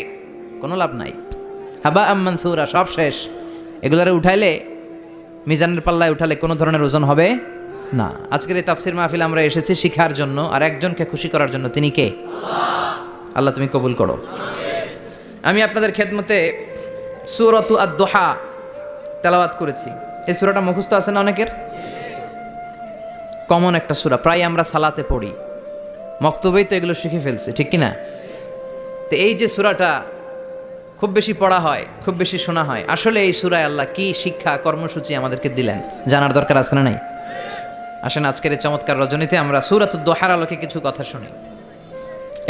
কোনো লাভ নাই। হাবা মানসুরা, সব শেষ। এগুলারে উঠাইলে, মিজানের পাল্লায় উঠালে কোনো ধরনের ওজন হবে না। আজকের এই তাফসির মাহফিল আমরা এসেছি শিখার জন্য আর একজনকে খুশি করার জন্য। তিনি কে? আল্লাহ তুমি কবুল করো। আমি আপনাদের খেদমতে সূরাতু আদ-দুহা তেলাওয়াত করেছি। এই সূরাটা মুখস্থ আছে না অনেকের? কমন একটা সূরা, প্রায় আমরা সালাতে পড়ি, মক্তবেই তো এগুলো শিখে ফেলছি, ঠিক কি না? তো এই যে সূরাটা খুব বেশি পড়া হয়, খুব বেশি শোনা হয়, আসলে এই সূরায় আল্লাহ কি শিক্ষা কর্মসূচি আমাদেরকে দিলেন জানার দরকার আছে না নাই? আসেন আজকের এই চমৎকার রজনীতে আমরা সূরাতুদ দুহার আলোকে কিছু কথা শুনি।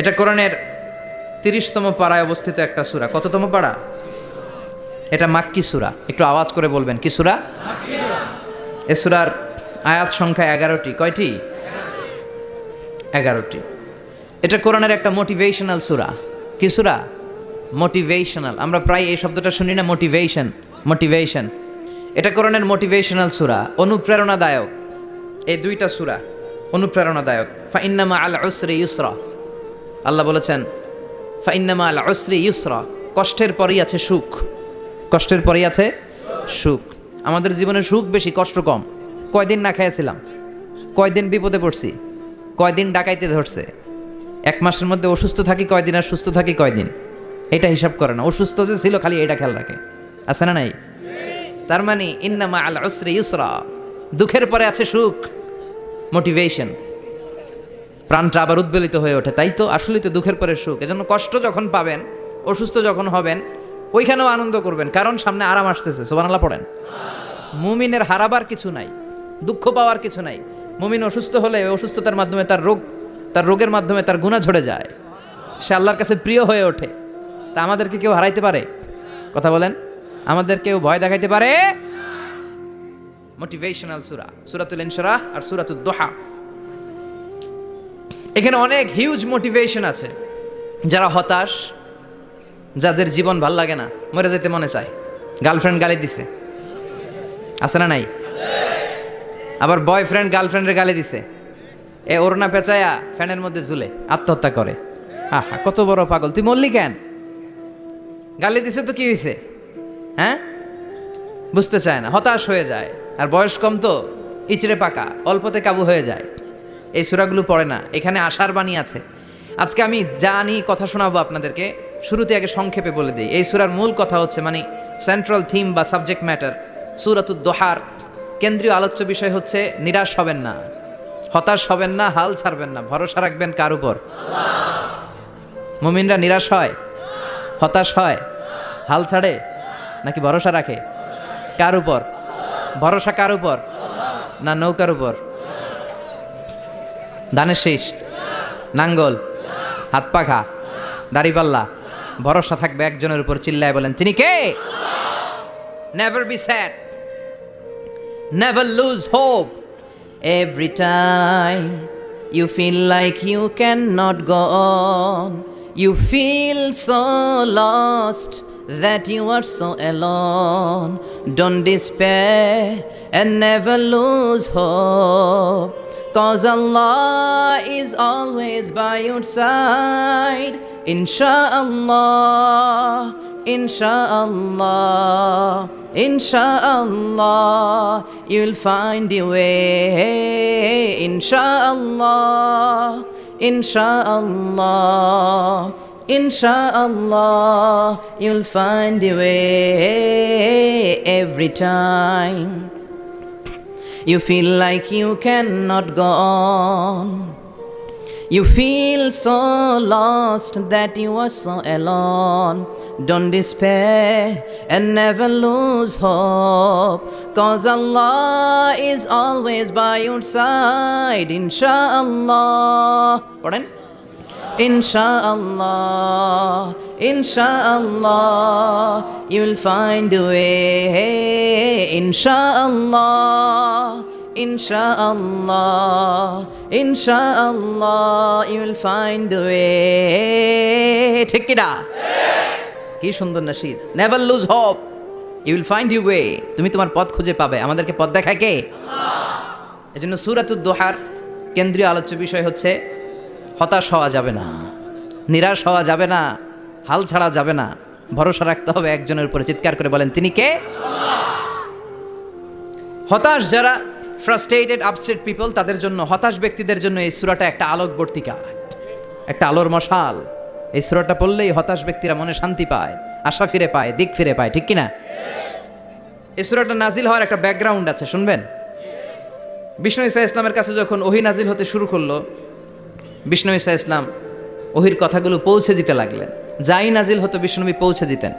এটা কোরআনের 30তম পাড়ায় অবস্থিত একটা সূরা। কততম পাড়া? এটা মাক্কি সূরা। একটু আওয়াজ করে বলবেন, কি সূরা? এই সূরার আয়াত সংখ্যা 11টি। কয়টি? 11টি। এটা কোরআনের একটা মোটিভেশনাল সূরা। কি সূরা? মোটিভেশনাল। আমরা প্রায় এই শব্দটা শুনি না, মোটিভেশন। এটা কোরআনের মোটিভেশনাল সূরা, অনুপ্রেরণাদায়ক। এই দুইটা সূরা অনুপ্রেরণাদায়ক। ফাইন্না মাআল উসরি ইউসরা, আল্লাহ বলেছেন ফাইন্না মাআল উসরি ইউসরা, কষ্টের পরেই আছে সুখ। কষ্টের পরেই আছে সুখ। আমাদের জীবনে সুখ বেশি, কষ্ট কম। কয়দিন না খেয়েছিলাম, কয়দিন বিপদে পড়ছি, কয়দিন ডাকাইতে ধরছে, 1 মাসের মধ্যে অসুস্থ থাকি কয়দিন আর সুস্থ থাকি কয়দিন, এটা হিসাব করে না। অসুস্থ যে ছিল খালি এটা খেয়াল রাখে, আছে না নাই? তার মানে ইন্না মাআল উসরি ইউসরা, দুঃখের পরে আছে সুখ, মোটিভেশন। প্রাণটা আবার উদ্বেলিত হয়ে ওঠে, তাই তো আসলেই তো দুঃখের পরে সুখ। এজন্য কষ্ট যখন পাবেন, অসুস্থ যখন হবেন, ওইখানেও আনন্দ করবেন, কারণ সামনে আরাম আসতেছে। সুবহানাল্লাহ পড়েন। মুমিনের হারাবার কিছু নাই, দুঃখ পাওয়ার কিছু নাই। মুমিন অসুস্থ হলে অসুস্থতার মাধ্যমে তার রোগের মাধ্যমে তার গুনাহ ঝরে যায়, সে আল্লাহর কাছে প্রিয় হয়ে ওঠে। তা আমাদেরকে কেউ হারাইতে পারে? কথা বলেন, আমাদের কেউ ভয় দেখাইতে পারে? মোটিভেশনাল সূরা, সূরাতুল ইনশিরাহ আর সূরাতুদ দুহা। এখানে অনেক হিউজ মোটিভেশন আছে। যারা হতাশ, যাদের জীবন ভাল লাগে না, মরে যেতে মনে চায়, গার্লফ্রেন্ড গালি দিছে, আছে না নাই? আবার বয়ফ্রেন্ড গার্লফ্রেন্ডের গালি দিছে, এ ওড়না পেঁচায়া ফ্যানের মধ্যে ঝুলে আত্মহত্যা করে। আহা, কত বড় পাগল তুই, মরলি কেন? গালি দিছে তো কি হয়েছে? হ্যাঁ, বুঝতে চায় না, হতাশ হয়ে যায়। আর বয়স কম তো, ইচড়ে পাকা, অল্পতে কাবু হয়ে যায়। এই সূরাগুলো পড়ে না। এখানে আশার বাণী আছে। আজকে আমি জানি কথা শোনাবো আপনাদেরকে, শুরুতে আগে সংক্ষেপে বলে দিই। এই সূরার মূল কথা হচ্ছে, মানে সেন্ট্রাল থিম বা সাবজেক্ট ম্যাটার, সূরাতুদ দুহার কেন্দ্রীয় আলোচ্য বিষয় হচ্ছে নিরাশ হবেন না, হতাশ হবেন না, হাল ছাড়বেন না। ভরসা রাখবেন কার উপর? মুমিনরা নিরাশ হয়, হতাশ হয়, হাল ছাড়ে নাকি ভরসা রাখে? কার উপর ভরসা? কার উপর? না নৌকার উপর, ধানের শীষ, নাঙ্গল, হাত পাখা, দাড়িপাল্লা? ভরসা থাকবে একজনের উপর। চিল্লায় বলেন, তিনি কে? Never be sad, never lose hope. Every time you feel like you cannot go on, you feel so lost that you are so alone. Don't despair and never lose hope, 'cause Allah is always by your side. Inshallah, Inshallah, inshallah, you'll find your way. Inshallah, inshallah, inshallah, you'll find your way every time. You feel like you cannot go on. You feel so lost that you are so alone. Don't despair and never lose hope, 'cause Allah is always by your side. Inshallah. Pardon? Inshallah, inshallah, you'll find a way. Inshallah, inshallah, inshallah, you'll find a way. ঠিক কি না? কি সুন্দর nasheed. Never lose hope, you will find your way. তুমি তোমার পথ খুঁজে পাবে। আমাদেরকে পথ দেখায় কে? আল্লাহ। এজন্য সূরাতুদ দুহার কেন্দ্রীয় আলোচ্য বিষয় হচ্ছে হতাশ হওয়া যাবে না, নিরাশ হওয়া যাবে না, হাল ছাড়া যাবে না, ভরসা রাখতে হবে একজনের উপরে। চিৎকার করে বলেন, তিনি কে? হতাশ যারা, ফ্রাস্ট্রেটেড আপসেট পিপল, তাদের জন্য, হতাশ ব্যক্তিদের জন্য এই সূরাটা একটা আলোকবর্তিকা, একটা আলোর মশাল। এই সূরাটা পড়লেই হতাশ ব্যক্তিরা মনে শান্তি পায়, আশা ফিরে পায়, দিক ফিরে পায়। ঠিক কিনা? এই সূরাটা নাজিল হওয়ার একটা ব্যাকগ্রাউন্ড আছে, শুনবেন। বিষ্ণু ঈসা ইসলামের কাছে যখন ওহী নাজিল হতে শুরু করলো, বিষ্ণু ঈসা ইসলাম ওহির কথাগুলো পৌঁছে দিতে লাগলেন। যাই নাজিল হতো বিশ্বনবী পৌঁছে দিতেন,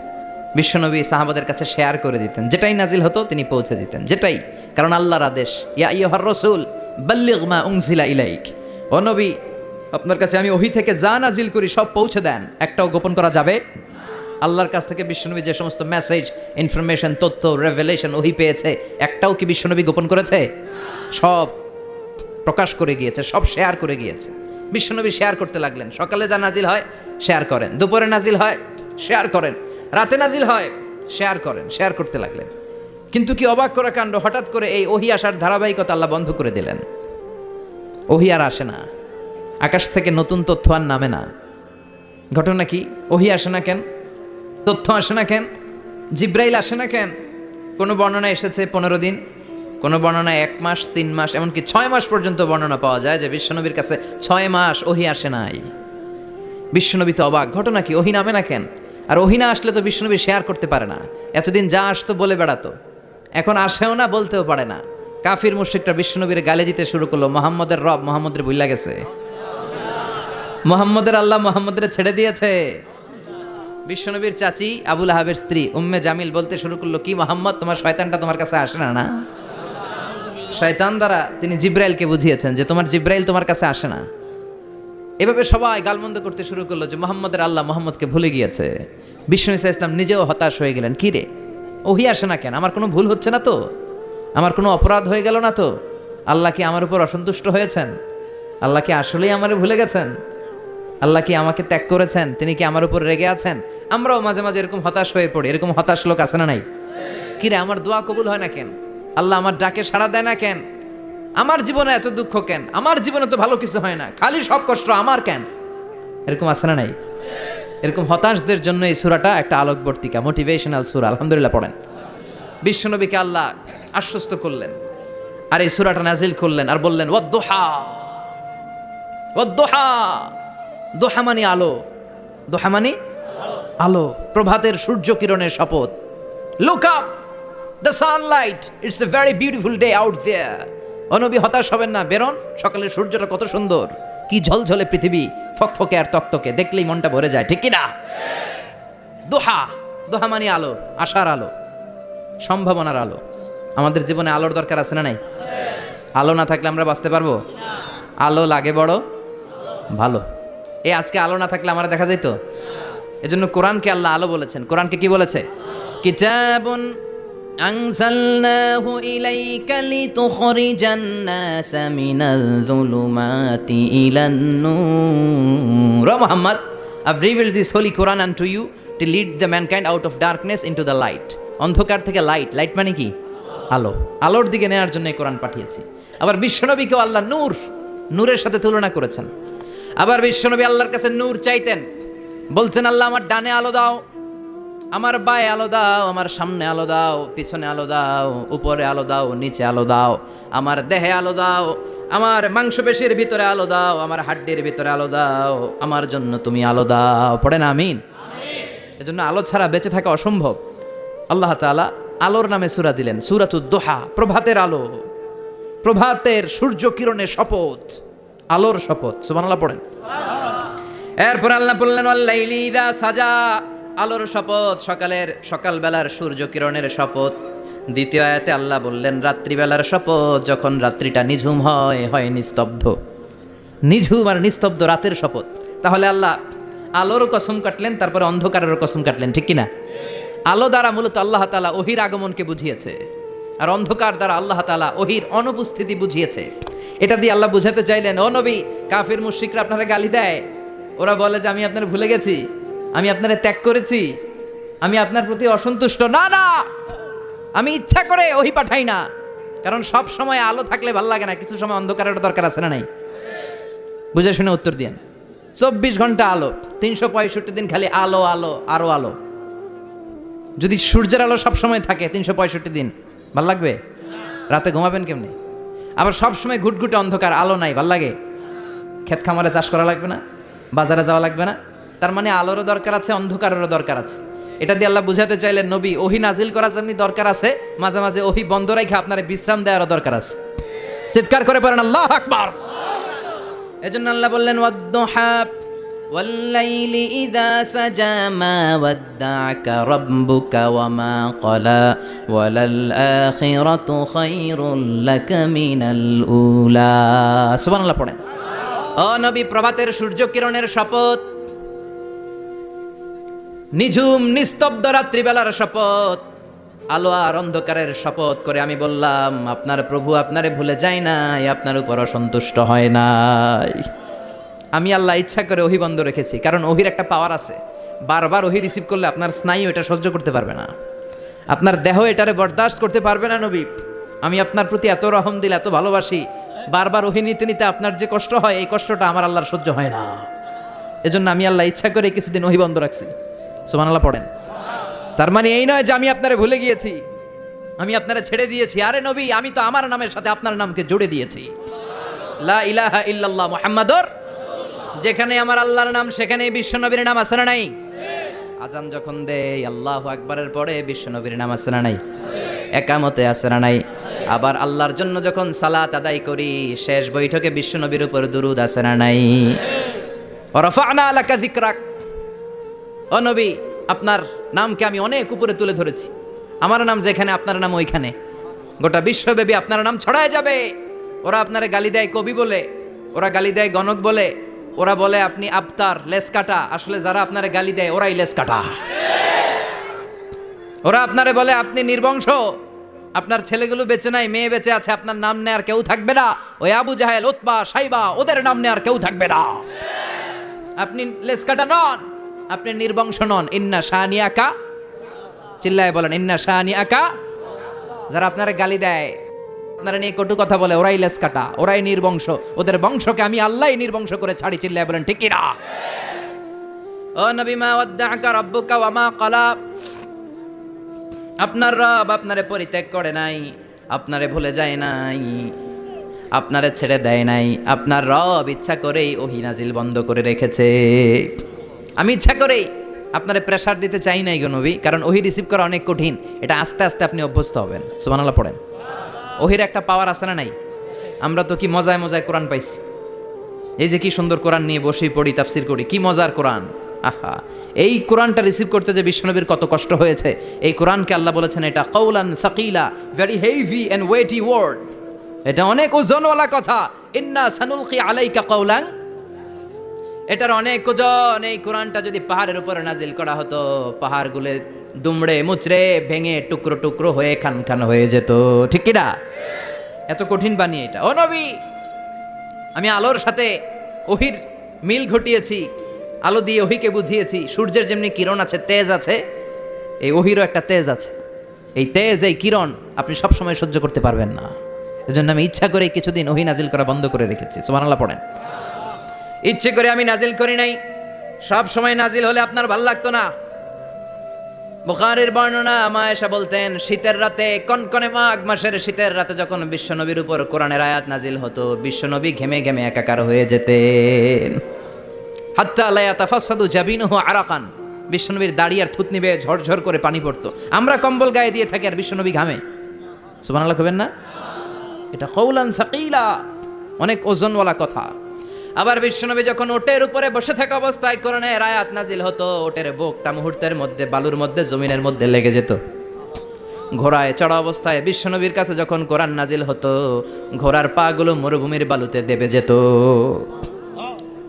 বিশ্বনবী সাহাবাদের কাছে শেয়ার করে দিতেন। যেটাই নাজিল হতো তিনি পৌঁছে দিতেন, যেটাই, কারণ আল্লাহর আদেশ, ইয়া আইয়ুহার রাসূল বাল্লিগ মা উনজিলা ইলাইক। ও নবী, আপনার কাছে আমি ওহি থেকে যা নাজিল করি সব পৌঁছে দেন, একটাও গোপন করা যাবে। আল্লাহর কাছ থেকে বিশ্বনবী যে সমস্ত মেসেজ, ইনফরমেশন, তথ্য, রেভেলেশন ওহি পেয়েছে, একটাও কি বিশ্বনবী গোপন করেছে? সব প্রকাশ করে গিয়েছে, সব শেয়ার করে গিয়েছে। বিশ্বনবী শেয়ার করতে লাগলেন। সকালে যা নাজিল হয় শেয়ার করেন, দুপুরে নাজিল হয় শেয়ার করেন, রাতে নাজিল হয় শেয়ার করেন, শেয়ার করতে লাগলেন। কিন্তু কি অবাক করা কাণ্ড, হঠাৎ করে এই ওহি আসার ধারাবাহিকতা আল্লাহ বন্ধ করে দিলেন। ওহি আর আসে না, আকাশ থেকে নতুন তথ্য আর নামে না। ঘটনা কি? ওহি আসে না কেন? তথ্য আসে না কেন? জিব্রাইল আসে না কেন? কোনো বর্ণনা এসেছে 15 দিন, কোনো বর্ণনায় 1 মাস, 3 মাস, এমনকি 6 মাস পর্যন্ত বর্ণনা পাওয়া যায় যে বিশ্বনবীর কাছে 6 মাস ওহি আসে নাই। বিশ্বনবী তো অবাক, ঘটনা কি? ওহি নামে না কেন? আর ওহি না আসলে তো বিশ্বনবী শেয়ার করতে পারে না। এতদিন যা আসতো বলে বেড়াতো, এখন আসেও না, বলতেও পারে না। কাফির মুশরিকরা বিশ্বনবীর গালে দিতে শুরু করলো, মোহাম্মদের রব মোহাম্মদের ভুইলা গেছে, মোহাম্মদের আল্লাহ মোহাম্মদের ছেড়ে দিয়েছে। বিশ্বনবীর চাচি আবুল আহাবের স্ত্রী উম্মে জামিল বলতে শুরু করলো, কি মোহাম্মদ, তোমার শয়তানটা তোমার কাছে আসে না? না, শয়তান দ্বারা তিনি জিব্রাইলকে বুঝিয়েছেন যে তোমার জিব্রাইল তোমার কাছে আসে না। এভাবে সবাই গালমন্দ করতে শুরু করলো যে মোহাম্মদের আল্লাহ মোহাম্মদকে ভুলে গিয়েছে। বিষ্ণু ঈসা ইসলাম নিজেও হতাশ হয়ে গেলেন। কি রে, ওহি আসে না কেন? আমার কোনো ভুল হচ্ছে না তো? আমার কোনো অপরাধ হয়ে গেল না তো? আল্লাহ কি আমার উপর অসন্তুষ্ট হয়েছেন? আল্লাহ কি আসলেই আমারে ভুলে গেছেন? আল্লাহ কি আমাকে ত্যাগ করেছেন? তিনি কি আমার উপর রেগে আছেন? আমরাও মাঝে মাঝে এরকম হতাশ হয়ে পড়ি। এরকম হতাশ লোক আছে না নাই? কি রে, আমার দোয়া কবুল হয় না কেন? আল্লাহ আমার ডাকে সাড়া দেয় না কেন? আমার জীবনে এত দুঃখ কেন? আমার জীবনে তো ভালো কিছু হয় না, খালি সব কষ্ট আমার কেন? এরকম আছে না নাই? এরকম হতাশদের জন্য এই সূরাটা একটা আলোকবর্তিকা, মোটিভেশনাল সূরা। আলহামদুলিল্লাহ পড়েন। বিশ্বনবীকে আল্লাহ আশ্বস্ত করলেন আর এই সূরাটা নাজিল করলেন আর বললেন, ওয়াদ-দুহা, ওয়াদ-দুহা। দুহা মানে আলো, দুহা মানে আলো, প্রভাতের সূর্য কিরণের শপথ। Look up, the sunlight, it's a very beautiful day out there. ও নবী, হতাশ হবেন না, বেরোন, সকালের সূর্যটা কত সুন্দর, কি ঝলঝলে পৃথিবী, ফকফকে আর তকতকে, দেখলেই মনটা ভরে যায়। ঠিক কি না? দোহা, দোহা মানে আলো, আশার আলো, সম্ভাবনার আলো। আমাদের জীবনে আলোর দরকার আছে না নাই? আলো না থাকলে আমরা বাঁচতে পারবো? আলো লাগে বড় ভালো। এই আজকে আলো না থাকলে আমরা দেখা যাইতো? এজন্য কোরআনকে আল্লাহ আলো বলেছেন। কোরআনকে কি বলেছে? কিতাবুন আনজালনাহু ইলাইকা লিতুখরিজান নাসা মিনাল যুলুমাতি ইলান নূর। Muhammad, I've revealed this holy Quran unto you to lead the mankind out of darkness into the light. অন্ধকার থেকে লাইট, লাইট মানে কি? আলো, আলোর দিকে নেওয়ার জন্য এই কোরআন পাঠিয়েছি। আবার বিশ্বনবীকেও আল্লাহ নূর, নূরের সাথে তুলনা করেছেন। আবার বিশ্বনবী আল্লাহর কাছে নূর চাইতেন, বলতেন, আল্লাহ আমার ডানে আলো দাও, আমার বায়ে আলো দাও, আমার সামনে আলো দাও, পিছনে আলো দাও, উপরে আলো দাও, নিচে আলো দাও, আমার দেহে আলো দাও, আমার মাংসপেশির ভিতরে আলো দাও, আমার হাড্ডির ভিতরে আলো দাও, আমার জন্য তুমি আলো দাও। পড়েন আমিন। এজন্য আলো ছাড়া বেঁচে থাকা অসম্ভব। আল্লাহ তাআলা আলোর নামে সূরা দিলেন, সূরাতুদ দুহা, প্রভাতের আলো, প্রভাতের সূর্য কিরণের শপথ, আলোর শপথ। সুবহানাল্লাহ পড়েন। এরপর আল্লাহ বললেন ওয়াল্লাইলি ইযা সাজা, আলোর শপথ, সকালবেলার সূর্য কিরণের শপথ। দ্বিতীয় আয়াতে আল্লাহ বললেন রাত্রিবেলার শপথ, যখন রাত্রিটা নিঝুম হয় নিস্তব্ধ, নিঝুম আর নিস্তব্ধ রাতের শপথ। তাহলে আল্লাহ আলোর কসম কাটলেন, তারপরে অন্ধকারের কসম কাটলেন, ঠিক কিনা? আলো দ্বারা মূলত আল্লাহ তাআলা ওহির আগমনকে বুঝিয়েছে, আর অন্ধকার দ্বারা আল্লাহ তাআলা ওহির অনুপস্থিতি বুঝিয়েছে। এটা দিয়ে আল্লাহ বুঝাতে চাইলেন, ও নবী, কাফির মুশরিকরা আপনারা গালি দেয়, ওরা বলে যে আমি আপনার ভুলে গেছি, আমি আপনারে ত্যাগ করেছি, আমি আপনার প্রতি অসন্তুষ্ট। না না, আমি ইচ্ছা করে ওহি পাঠাই না, কারণ সব সময় আলো থাকলে ভাল লাগে না, কিছু সময় অন্ধকারের দরকার আছে না নাই? বুঝে শুনে উত্তর দিয়েন। 24 ঘন্টা আলো, 365 দিন খালি আলো আলো আরো আলো। যদি সূর্যের আলো সব সময় থাকে 365 দিন, ভাল লাগবে? রাতে ঘুমাবেন কেমনে? আবার সব সময় ঘুটঘুটে অন্ধকার, আলো নাই, ভাল লাগে? ক্ষেত খামারে চাষ করা লাগবে না, বাজারে যাওয়া লাগবে না। তার মানে আলোরও দরকার আছে, অন্ধকারেরও দরকার আছে। এটা দিয়ে আল্লাহ বুঝাতে চাইলেন, নবী, ওহি নাজিল করা যেমনি দরকার আছে, মাঝে মাঝে ওহি বন্ধ রেখে আপনার বিশ্রাম দেওয়ারও দরকার আছে। চিৎকার করে পড়েন আল্লাহু আকবার। এজন্য আল্লাহ বললেন ওয়াদ-দুহা ওয়াল-লাইলি ইযা সাজা মা ওয়াদ্দা'কা রাব্বুকা ওয়া মা ক্বালা ওয়ালাল আখিরাতু খায়রুল লাকা মিনাল উলা। সুবহানাল্লাহ পড়েন। ও নবী, প্রভাতের সূর্য কিরণের শপথ, নিঝুম নিস্তব্ধ রাত্রিবেলার শপথ, আলো আর অন্ধকারের শপথ করে আমি বললাম, আপনার প্রভু আপনারে ভুলে যায় নাই, আপনার উপর অসন্তুষ্ট হয় নাই। আমি আল্লাহ ইচ্ছা করে ওহি বন্ধ রেখেছি, কারণ ওহির একটা পাওয়ার আছে। বারবার ওহি রিসিভ করলে আপনার স্নায়ু এটা সহ্য করতে পারবে না, আপনার দেহ এটারে বরদাস্ত করতে পারবে না। নবী, আমি আপনার প্রতি এত রহম দিল, এত ভালোবাসি, বারবার ওহি নিতে নিতে আপনার যে কষ্ট হয়, এই কষ্টটা আমার আল্লাহর সহ্য হয় না। এজন্য আমি আল্লাহ ইচ্ছা করে কিছুদিন ওহি বন্ধ রাখছি। সুবহানাল্লাহ পড়েন। তার মানে এই নয় যে আমি আপনারে ভুলে গিয়েছি, আমি আপনারে ছেড়ে দিয়েছি। আরে নবী, আমি তো আমার নামের সাথে আপনার নামকে জুড়ে দিয়েছি। লা ইলাহা ইল্লাল্লাহ মুহাম্মাদুর রাসূলুল্লাহ। যেখানে আমার আল্লাহর নাম, সেখানেই বিশ্বনবীর নাম আছে না নাই? আজান যখন দেই আল্লাহু আকবারের পরে বিশ্বনবীর নাম আছে না নাই? একামতে আছে না নাই? আবার আল্লাহর জন্য যখন সালাত আদায় করি, শেষ বৈঠকে বিশ্বনবীর উপর দুরূদ আছে না নাই? ওয়া রাফা'না লাকা যিকরাক। ও নবী, আপনার নামকে আমি অনেক উপরে তুলে ধরেছি। আমার নাম যেখানে, আপনার নাম ওইখানে, গোটা বিশ্বব্যাপী আপনার নাম ছড়ায় যাবে। ওরা আপনারে গালি দেয় কবি বলে, ওরা গালি দেয় গণক বলে, ওরা বলে আপনি আবতার, লেস কাটা। আসলে যারা আপনারে গালি দেয় ওরাই লেস কাটা। ওরা আপনারে বলে আপনি নির্বংশ, আপনার ছেলেগুলো বেঁচে নাই, মেয়ে বেঁচে আছে, আপনার নাম নেয়ার কেউ থাকবে না। ওই আবু জাহেল, উতবা, সাইবা, ওদের নাম নেয়ার কেউ থাকবে না। আপনি লেস কাটা নন, আপনি নির্বংশ নন। ইন্না শানিয়াকা, চিল্লায় বলেন ইন্না শানিয়াকা। যারা আপনারা গালি দেয়, আপনারা নিয়ে কটু কথা বলে, ওরাই লেস কাটা, ওরাই নির্বংশ, ওদের বংশকে আমি আল্লাহই নির্বংশ করে ছাড়ি। চিল্লায় বলেন ঠিক কি না? ও নবী, মা ওয়াদ্দা'কা রাব্বুকা ওয়া মা ক্বালা। আপনার রব আপনারে পরিত্যাগ করে নাই, আপনারে ভুলে যায় নাই, আপনারে ছেড়ে দেয় নাই। আপনার রব ইচ্ছা করেই ওহী নাজিল বন্ধ করে রেখেছে। আমি ইচ্ছা করেই আপনারে প্রেসার দিতে চাই নাই গো নবী, কারণ ওহী রিসিভ করা অনেক কঠিন। এটা আস্তে আস্তে আপনি অভ্যস্ত হবেন। সুবহানাল্লাহ পড়েন। ওহির একটা পাওয়ার আছে না নাই? আমরা তো কি মজায় মজায় কোরআন পাইছি। এই যে কি সুন্দর কোরআন নিয়ে বসে পড়ি, তাফসির করি, কি মজার কোরআন। আহা, এই কোরআনটা রিসিভ করতে যে বিশ্বনবীর কত কষ্ট হয়েছে। এই কোরআনকে আল্লাহ বলেছেন এটা কাউলান সাকিলা, very heavy and weighty word, এটা অনেক ওজনওয়ালা কথা। ইন্না সানুলকি আলাইকা কাউলান, এটার অনেক ওজন। এই কোরআনটা যদি পাহাড়ের উপরে নাজিল করা হতো, পাহাড়গুলো দুমড়ে মুচড়ে ভেঙে টুকরো টুকরো হয়ে খান খান হয়ে যেত, ঠিক কি না? এত কঠিন বানিয়ে এটা। ও নবী, আমি আলোর সাথে ওহির মিল ঘটিয়েছি, আলো দিয়ে ওহিকে বুঝিয়েছি। সূর্যের যেমনি কিরণ আছে, তেজ আছে, এই ওহিরও একটা তেজ আছে। এই তেজ, এই কিরণ আপনি সব সময় সহ্য করতে পারবেন না। এজন্য আমি ইচ্ছা করে কিছুদিন ওহি নাজিল করা বন্ধ করে রেখেছি। সুবহানাল্লাহ পড়েন। ইচ্ছে করে আমি নাজিল করি নাই। সব সময় নাজিল হলে আপনার ভালো লাগতো না। বুখারীর বর্ণনা মা আয়েশা বলতেন শীতের রাতে কনকনে মাঘ মাসের শীতের রাতে যখন বিশ্বনবীর উপর কোরআনের আয়াত নাজিল হতো বিশ্বনবী ঘেমে ঘেমে একাকার হয়ে যেতেন। হাত্তা লা ইয়াতাফাসসাদু জাবিনুহু আরাকান, বিশ্বনবীর দাড়ি আর থুতনি বেয়ে ঝরঝর করে পানি পড়তো। আমরা কম্বল গায়ে দিয়ে থাকি আর বিশ্বনবী ঘামে। সুবহানাল্লাহ কইবেন না? এটা কওলান সাকিলা, অনেক ওজনওয়ালা কথা। আবার বিশ্বনবী যখন ওটের উপরে বসে থাকা অবস্থায় কোরআনের আয়াত নাজিল হতো, ওটের বুকটা মুহূর্তের মধ্যে বালুর মধ্যে জমিনের মধ্যে লেগে যেত। ঘোড়ায় চড়া অবস্থায় বিশ্বনবীর কাছে যখন কোরআন নাজিল হতো, ঘোড়ার পাগুলো মরুভূমির বালুতে দেবে যেত।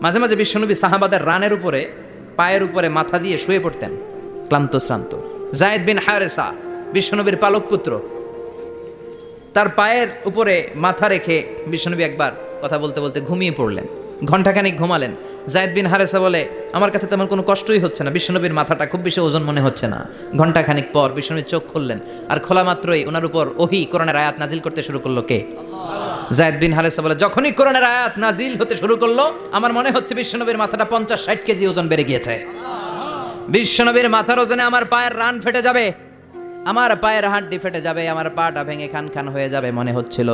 মাঝে মাঝে বিশ্বনবী সাহাবাদের রানের উপরে পায়ের উপরে মাথা দিয়ে শুয়ে পড়তেন ক্লান্ত শ্রান্ত। যায়েদ বিন হারেসা বিশ্বনবীর পালক পুত্র, তার পায়ের উপরে মাথা রেখে বিশ্বনবী একবার কথা বলতে বলতে ঘুমিয়ে পড়লেন। ঘণ্টাখানিক ঘুমালেন। যায়েদ বিন হারেসা বলে আমার কাছে তেমন কোনো কষ্টই হচ্ছে না, বিশ্বনবীর মাথাটা খুব বেশি ওজন মনে হচ্ছে না। ঘণ্টাখানিক পর বিশ্বনবী চোখ খুললেন, আর খোলা মাত্রই ওনার উপর ওহী কোরআনের আয়াত নাজিল করতে শুরু করলো। কে? যায়েদ বিন হারেসা বলে যখনই কোরআনের আয়াত নাজিল হতে শুরু করলো আমার মনে হচ্ছে বিশ্বনবীর মাথাটা 50-60 কেজি ওজন বেড়ে গিয়েছে। বিশ্বনবীর মাথার ওজনে আমার পায়ের রান ফেটে যাবে, আমার পায়ের হাড্ডি ফেটে যাবে, আমার পাটা ভেঙে খান খান হয়ে যাবে মনে হচ্ছিল।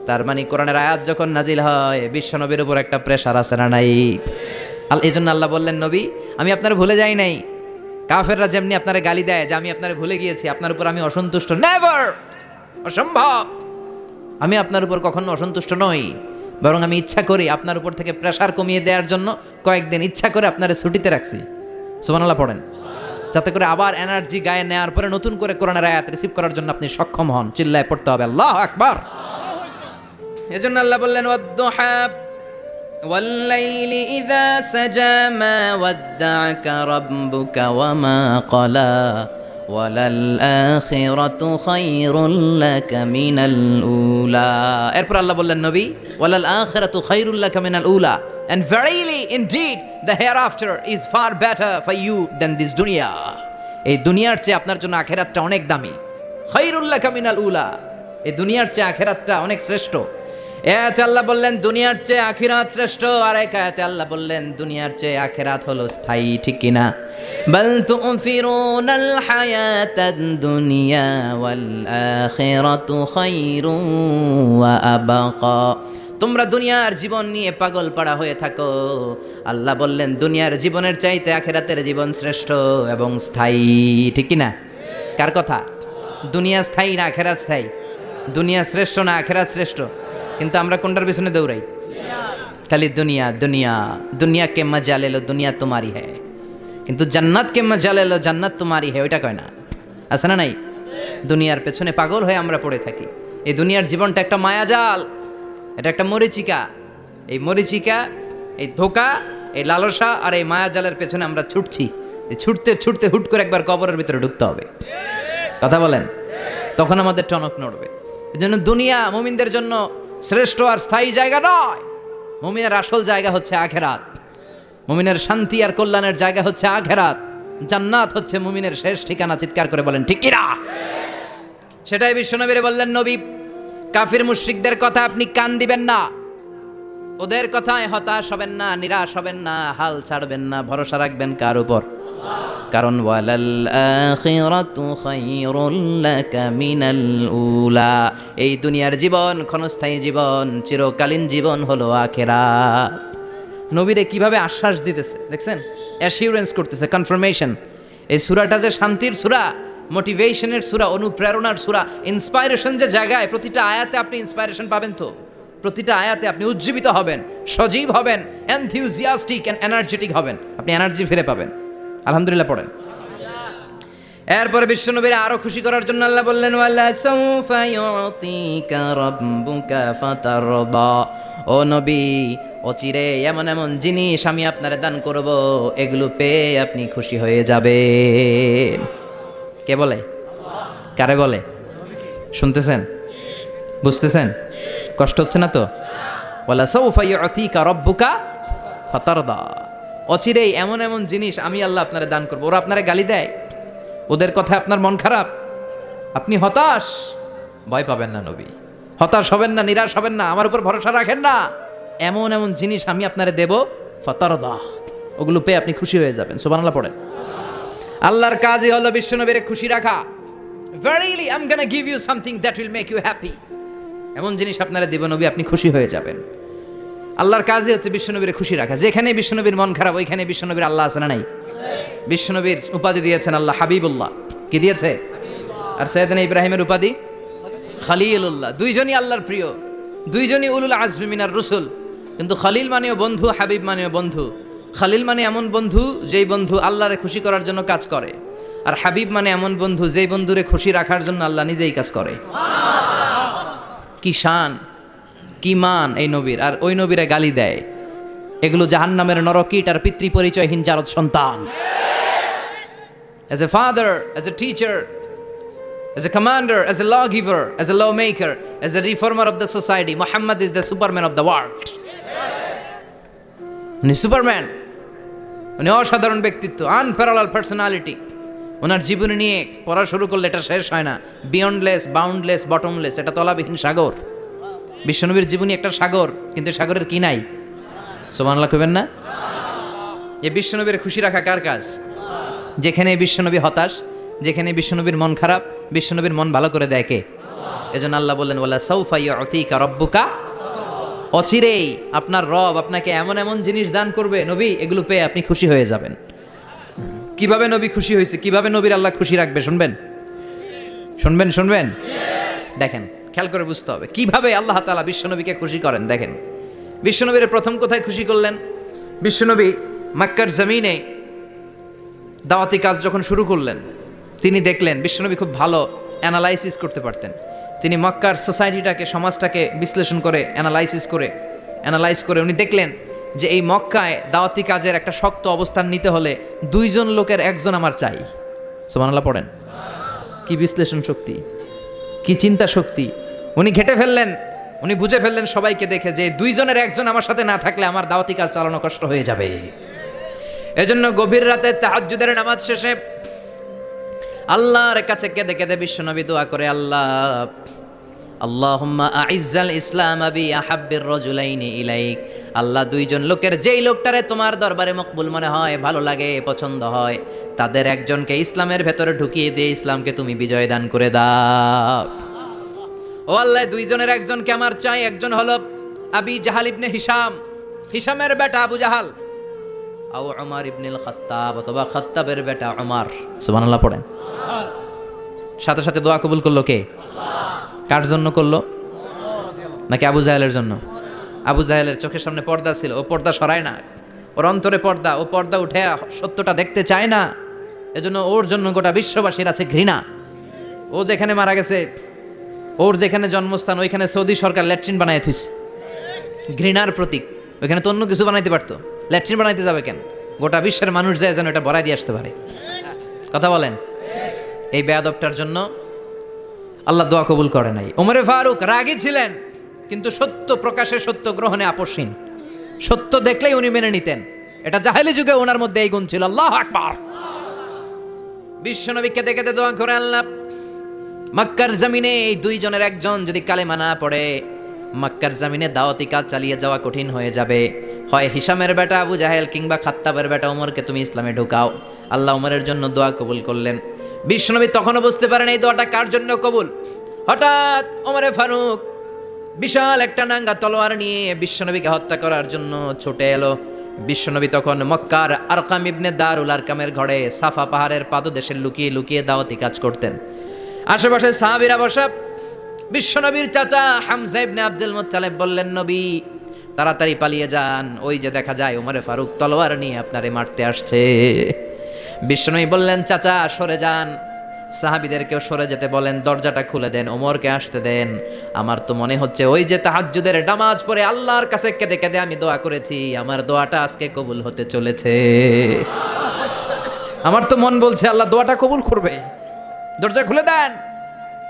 তার মানে কোরআনের আয়াত যখন নাজিল হয় বিশ্বনবীর উপর একটা প্রেশার আছে না নাই? এই জন্য আল্লাহ বললেন নবী আমি আপনার ভুলে যাই নাই। কাফেররা যেমনি আপনারে গালি দেয় যে আমি আপনার ভুলে গিয়েছি, আপনার উপর আমি অসন্তুষ্ট, নেভার, অসম্ভব। আমি আপনার উপর কখনো অসন্তুষ্ট নই, বরং আমি ইচ্ছা করি আপনার উপর থেকে প্রেশার কমিয়ে দেওয়ার জন্য কয়েকদিন ইচ্ছা করে আপনারে ছুটিতে রাখছি। সুবহানাল্লাহ পড়েন, যাতে করে আবার এনার্জি গায়ে নেওয়ার পরে নতুন করে কোরআনের আয়াত রিসিভ করার জন্য আপনি সক্ষম হন। চিল্লায় পড়তে হবে আল্লাহু আকবার। এজন্য আল্লাহ বললেন ওয়াদ-দুহা ওয়াল-লাইলি ইযা সাজা মা ওয়াদ্দা'আকা রাব্বুকা ওয়া মা ক্বালা ওয়ালাল আখিরাতু খায়রুল লাকা মিনাল উলা। এরপর আল্লাহ বললেন নবী ওয়ালাল আখিরাতু খায়রুল লাকা মিনাল উলা, and verily indeed the hereafter is far better for you than this dunya. এই দুনিয়ার চেয়ে আপনার জন্য আখিরাতটা অনেক দামি। খায়রুল লাকা মিনাল উলা, এই দুনিয়ার চেয়ে আখিরাতটা অনেক শ্রেষ্ঠ। এতে আল্লাহ বললেন দুনিয়ার চেয়ে আখিরাত শ্রেষ্ঠ, আর এক আয়াতে আল্লাহ বললেন দুনিয়ার চেয়ে আখিরাত হলো স্থায়ী। ঠিক কি না? বাল তু'থিরুনাল হায়াতাদ দুনিয়া ওয়াল আখিরাতু খায়রুন ওয়া আবকা। তোমরা দুনিয়ার জীবন নিয়ে পাগল পাড়া হয়ে থাকো, আল্লাহ বললেন দুনিয়ার জীবনের চাইতে আখিরাতের জীবন শ্রেষ্ঠ এবং স্থায়ী। ঠিক কি না? কার কথা? দুনিয়া স্থায়ী না আখিরাত স্থায়ী? দুনিয়া শ্রেষ্ঠ না আখিরাত শ্রেষ্ঠ? কিন্তু আমরা কোনটার পিছনে দৌড়াই? খালি দুনিয়া দুনিয়া। দুনিয়া কে মজা লে লো দুনিয়া তোমারি হ্যায়, কিন্তু জান্নাত কে মজা লে লো জান্নাত তোমারি হ্যায় ওইটা কয় না। আছে না নাই? দুনিয়ার পেছনে পাগল হয়ে আমরা পড়ে থাকি। এই দুনিয়ার জীবনটা একটা মায়াজাল, এটা একটা মরিচিকা। এই মরিচিকা, এই ধোঁকা, এই লালসা আর এই মায়াজালের পেছনে আমরা ছুটছি। ছুটতে ছুটতে হুট করে একবার কবরের ভিতরে ঢুকতে হবে। কথা বলেন, তখন আমাদের টনক নড়বে। এই জন্য দুনিয়া মুমিনদের জন্য শ্রেষ্ঠ আর স্থায়ী জায়গা নয়। মুমিনের আসল জায়গা হচ্ছে আখিরাত। মুমিনের শান্তি আর কল্যাণের জায়গা হচ্ছে আখিরাত। জান্নাত হচ্ছে মুমিনের শেষ ঠিকানা। চিৎকার করে বলেন ঠিক কি না? সেটাই বিশ্বনবীরে বললেন নবী কাফির মুশরিকদের কথা আপনি কান দিবেন না, ওদের কথায় হতাশ হবেন না, নিরাশ হবেন না, হাল ছাড়বেন না, ভরসা রাখবেন কার উপর? কারণ ওয়ালাল আখিরাতু খায়রুল লাকা মিনাল উলা, এই দুনিয়ার জীবন ক্ষণস্থায়ী জীবন, চিরকালীন জীবন হলো আখিরাত। নবীরে কিভাবে আশ্বাস দিতেছে দেখছেন, অ্যাসিউরেন্স করতেছে, কনফার্মেশন। এই সূরাটা যে শান্তির সূরা, মোটিভেশনের সূরা, অনুপ্রেরণার সূরা, ইন্সপাইরেশন যে জায়গায়, প্রতিটা আয়াতে আপনি ইন্সপাইরেশন পাবেন। তো প্রতিটা আয়াতে আপনি উজ্জীবিত হবেন, সজীব হবেন, এনথিউজিয়াস্টিক এন্ড এনার্জেটিক হবেন, আপনি এনার্জি ফিরে পাবেন। আলহামদুলিল্লাহ পড়েন। এরপরে বিশ্বনবীর আরো খুশি করার জন্য আল্লাহ বললেন ওয়ালা সাউফা ইউতিকা রাব্বুকা ফাতারদা। ও নবী, অচিরে এমন এমন জিনিস আমি আপনারে দান করব, এগুলো পেয়ে আপনি খুশি হয়ে যাবেন। কে বলে? কারে বলে? শুনতেছেন? বুঝতেছেন? কষ্ট হচ্ছে না তো? ওয়ালা সাউফা ইউতিকা রাব্বুকা ফাতারদা, অচিরেই এমন এমন জিনিস আমি আল্লাহ আপনারে দান করবো। ওরা আপনারে গালি দেয়, ওদের কথায় আপনার মন খারাপ, আপনি হতাশ, ভয় পাবেন না নবী, হতাশ হবেন না, নিরাশ হবেন না, আমার উপর ভরসা রাখেন না। এমন এমন জিনিস আমি আপনারে দেব, ফাতারদা, ওগুলো পেয়ে আপনি খুশি হয়ে যাবেন। সুবহানাল্লাহ পড়েন। আল্লাহর কাজই হলো বিশ্বনবীরে খুশি রাখা। Verily I'm gonna give you something that will make you happy. এমন জিনিস আপনারা দিব নবী, আপনি খুশি হয়ে যাবেন। আল্লাহর কাজই হচ্ছে বিশ্বনবীরে খুশি রাখা। যেখানে বিশ্বনবীর মন খারাপ ওইখানে বিশ্বনবীর আল্লাহ আছে না নাই? বিশ্বনবীর উপাধি দিয়েছেন আল্লাহ হাবিবুল্লাহ। কি দিয়েছে? আর সাইয়েদনা ইব্রাহিমের উপাধি খলিলুল্লাহ। দুইজনই আল্লাহর প্রিয়, দুইজনই উলুল আজমি মিনার রসুল। কিন্তু খলিল মানেও বন্ধু, হাবিব মানেও বন্ধু। খলিল মানে এমন বন্ধু যেই বন্ধু আল্লাহরে খুশি করার জন্য কাজ করে, আর হাবিব মানে এমন বন্ধু যেই বন্ধুরে খুশি রাখার জন্য আল্লাহ নিজেই কাজ করে। কি শান, কি মান এই নবীর! আর ওই নবীরে গালি দেয়। এগুলো জাহান্নামের নরকীট আর পিতৃ পরিচয়হীন জারদ সন্তান। As a father, as a teacher, as a commander, as a lawgiver, as a lawmaker, as a reformer of the society, Muhammad is the superman of the world. উনি সুপারম্যান, উনি অসাধারণ ব্যক্তিত্ব, আনপ্যারালাল পার্সোনালিটি। ওনার জীবনী নিয়ে পড়া শুরু করলে এটা শেষ হয় না। বিয়ন্ডলেস, বাউন্ডলেস, বটমলেস, এটা তলাবিহীন সাগর। বিশ্বনবীর জীবনী একটা সাগর, কিন্তু সাগরের কি নাই? সুবহানাল্লাহ কইবেন না? এই বিশ্বনবীর খুশি রাখা কার কাজ? যেখানে বিশ্বনবী হতাশ, যেখানে বিশ্বনবীর মন খারাপ, বিশ্বনবীর মন ভালো করে দেয় কে? এজন্য আল্লাহ বললেন ওয়ালা সাউফা ইউতিকা রাব্বুকা, অচিরেই আপনার রব আপনাকে এমন এমন জিনিস দান করবে নবী, এগুলো পেয়ে আপনি খুশি হয়ে যাবেন। কিভাবে নবী খুশি হয়েছে, কিভাবে নবীর আল্লাহ খুশি রাখবে শুনবেন? শুনবেন শুনবেন? দেখেন, খেয়াল করে বুঝতে হবে কিভাবে আল্লাহ তাআলা বিশ্বনবীকে খুশি করেন। দেখেন, বিশ্বনবীর প্রথম কোথায় খুশি করলেন? বিশ্বনবী মক্কার জমিনে দাওয়াতি কাজ যখন শুরু করলেন, তিনি দেখলেন বিশ্বনবী খুব ভালো অ্যানালাইসিস করতে পারতেন। তিনি মক্কার সোসাইটিটাকে, সমাজটাকে বিশ্লেষণ করে অ্যানালাইজ করে উনি দেখলেন যে এই মক্কায় দাওয়াতি কাজের একটা শক্ত অবস্থান নিতে হলে দুইজন লোকের একজন আমার চাই। সুবহানাল্লাহ পড়েন। কি বিশ্লেষণ শক্তি, কি চিন্তা শক্তি! উনি ঘেটে ফেললেন, উনি বুঝে ফেললেন সবাইকে দেখে যে দুইজনের একজন আমার সাথে না থাকলে আমার দাওয়াতি কাজ চালানো কষ্ট হয়ে যাবে। এজন্য গভীর রাতে তাহাজ্জুদের নামাজ শেষে আল্লাহর কাছে কেঁদে কেঁদে বিশ্বনবী দোয়া করে, আল্লাহুম্মা আইজ্জাল ইসলাম বি আহাব্বির রাজুলাইনি ইলাইক। আল্লাহ, দুইজন লোকের যেই লোকটারে তোমার দরবারে মকবুল মনে হয়, ভালো লাগে, পছন্দ হয়, তাদের একজনকে ইসলামের ভেতরে ঢুকিয়ে দিয়ে ইসলামকে তুমি বিজয় দান করে দাও। ও আল্লাহ, দুইজনের একজনকে আমার চাই। একজন হলো আবি জাহাল ইবনে হিশাম, হিশামের বেটা আবু জাহাল, আও উমর ইবনুল খাত্তাব, অথবা খাত্তাবের বেটা উমর। সুবহানাল্লাহ পড়েন। সাথে সাথে দোয়া কবুল করলো কে? কার জন্য করলো? নাকি আবু জাহেলের জন্য? আবু জাহেলের চোখের সামনে পর্দা ছিল, ও পর্দা সরায় না। ওর অন্তরে পর্দা, ও পর্দা উঠে সত্যটা দেখতে চায় না। এজন্য ওর জন্য গোটা বিশ্ববাসীর আছে ঘৃণা। ও যেখানে মারা গেছে, ওর যেখানে জন্মস্থান, ওইখানে সৌদি সরকার ল্যাট্রিন বানায় থুইছে, ঘৃণার প্রতীক। ওইখানে তো অন্য কিছু বানাইতে পারতো, ল্যাট্রিন বানাইতে যাবে কেন? গোটা বিশ্বের মানুষ যায় যেন এটা ভরাই দিয়ে আসতে পারে। কথা বলেন। এই বেয়াদবটার জন্য আল্লাহ দোয়া কবুল করে নাই। ওমরে ফারুক রাগী ছিলেন, কিন্তু সত্য প্রকাশে, সত্য গ্রহণে আপোষহীন। সত্য দেখলেই উনি মেনে নিতেন। এটা জাহেলি যুগে ওনার মধ্যে এই গুণ ছিল। আল্লাহু আকবার। বিশ্বনবী কেঁদে কেঁদে দোয়া করে, আল্লাহ, মক্কার জমিনে এই দুইজনের একজন যদি কালেমা না পড়ে, মক্কার জমিনে দাওয়াতি কাজ চালিয়ে যাওয়া কঠিন হয়ে যাবে। হয় হিশামের বেটা আবু জাহেল কিংবা খাত্তাবের বেটা ওমরকে তুমি ইসলামে ঢুকাও। আল্লাহ ওমরের জন্য দোয়া কবুল করলেন। বিশ্বনবী তখনও বুঝতে পারেন এই দোয়াটা কার জন্য কবুল। হঠাৎ ওমরে ফারুক বিশাল একটা নাঙ্গা তলোয়ার নিয়ে বিশ্বনবীকে হত্যা করার জন্য ছুটে এলো। বিশ্বনবী তখন মক্কার আরকাম ইবনে দারুল আরকামের ঘরে সাফা পাহাড়ের পাদদেশে লুকিয়ে লুকিয়ে দাওয়াতি কাজ করতেন। আশেপাশে সাহাবীরা বসা। বিশ্বনবীর চাচা হামজা ইবনে আব্দুল মুত্তালিব বললেন, নবী তাড়াতাড়ি পালিয়ে যান, ওই যে দেখা যায় ওমরে ফারুক তলোয়ার নিয়ে আপনারে মারতে আসছে। বিশ্বনবী বললেন, চাচা সরে যান, সাহাবীদেরকেও সরে যেতে বলেন, দরজাটা খুলে দেন, ওমরকে আসতে দেন। আমার তো মনে হচ্ছে ওই যে তাহাজ্জুদের নামাজ পড়ে আল্লাহর কাছে কেঁদে কেঁদে আমি দোয়া করেছি, আমার দোয়াটা আজকে কবুল হতে চলেছে। আমার তো মন বলছে আল্লাহ দোয়াটা কবুল করবে। দরজা খুলে দেন।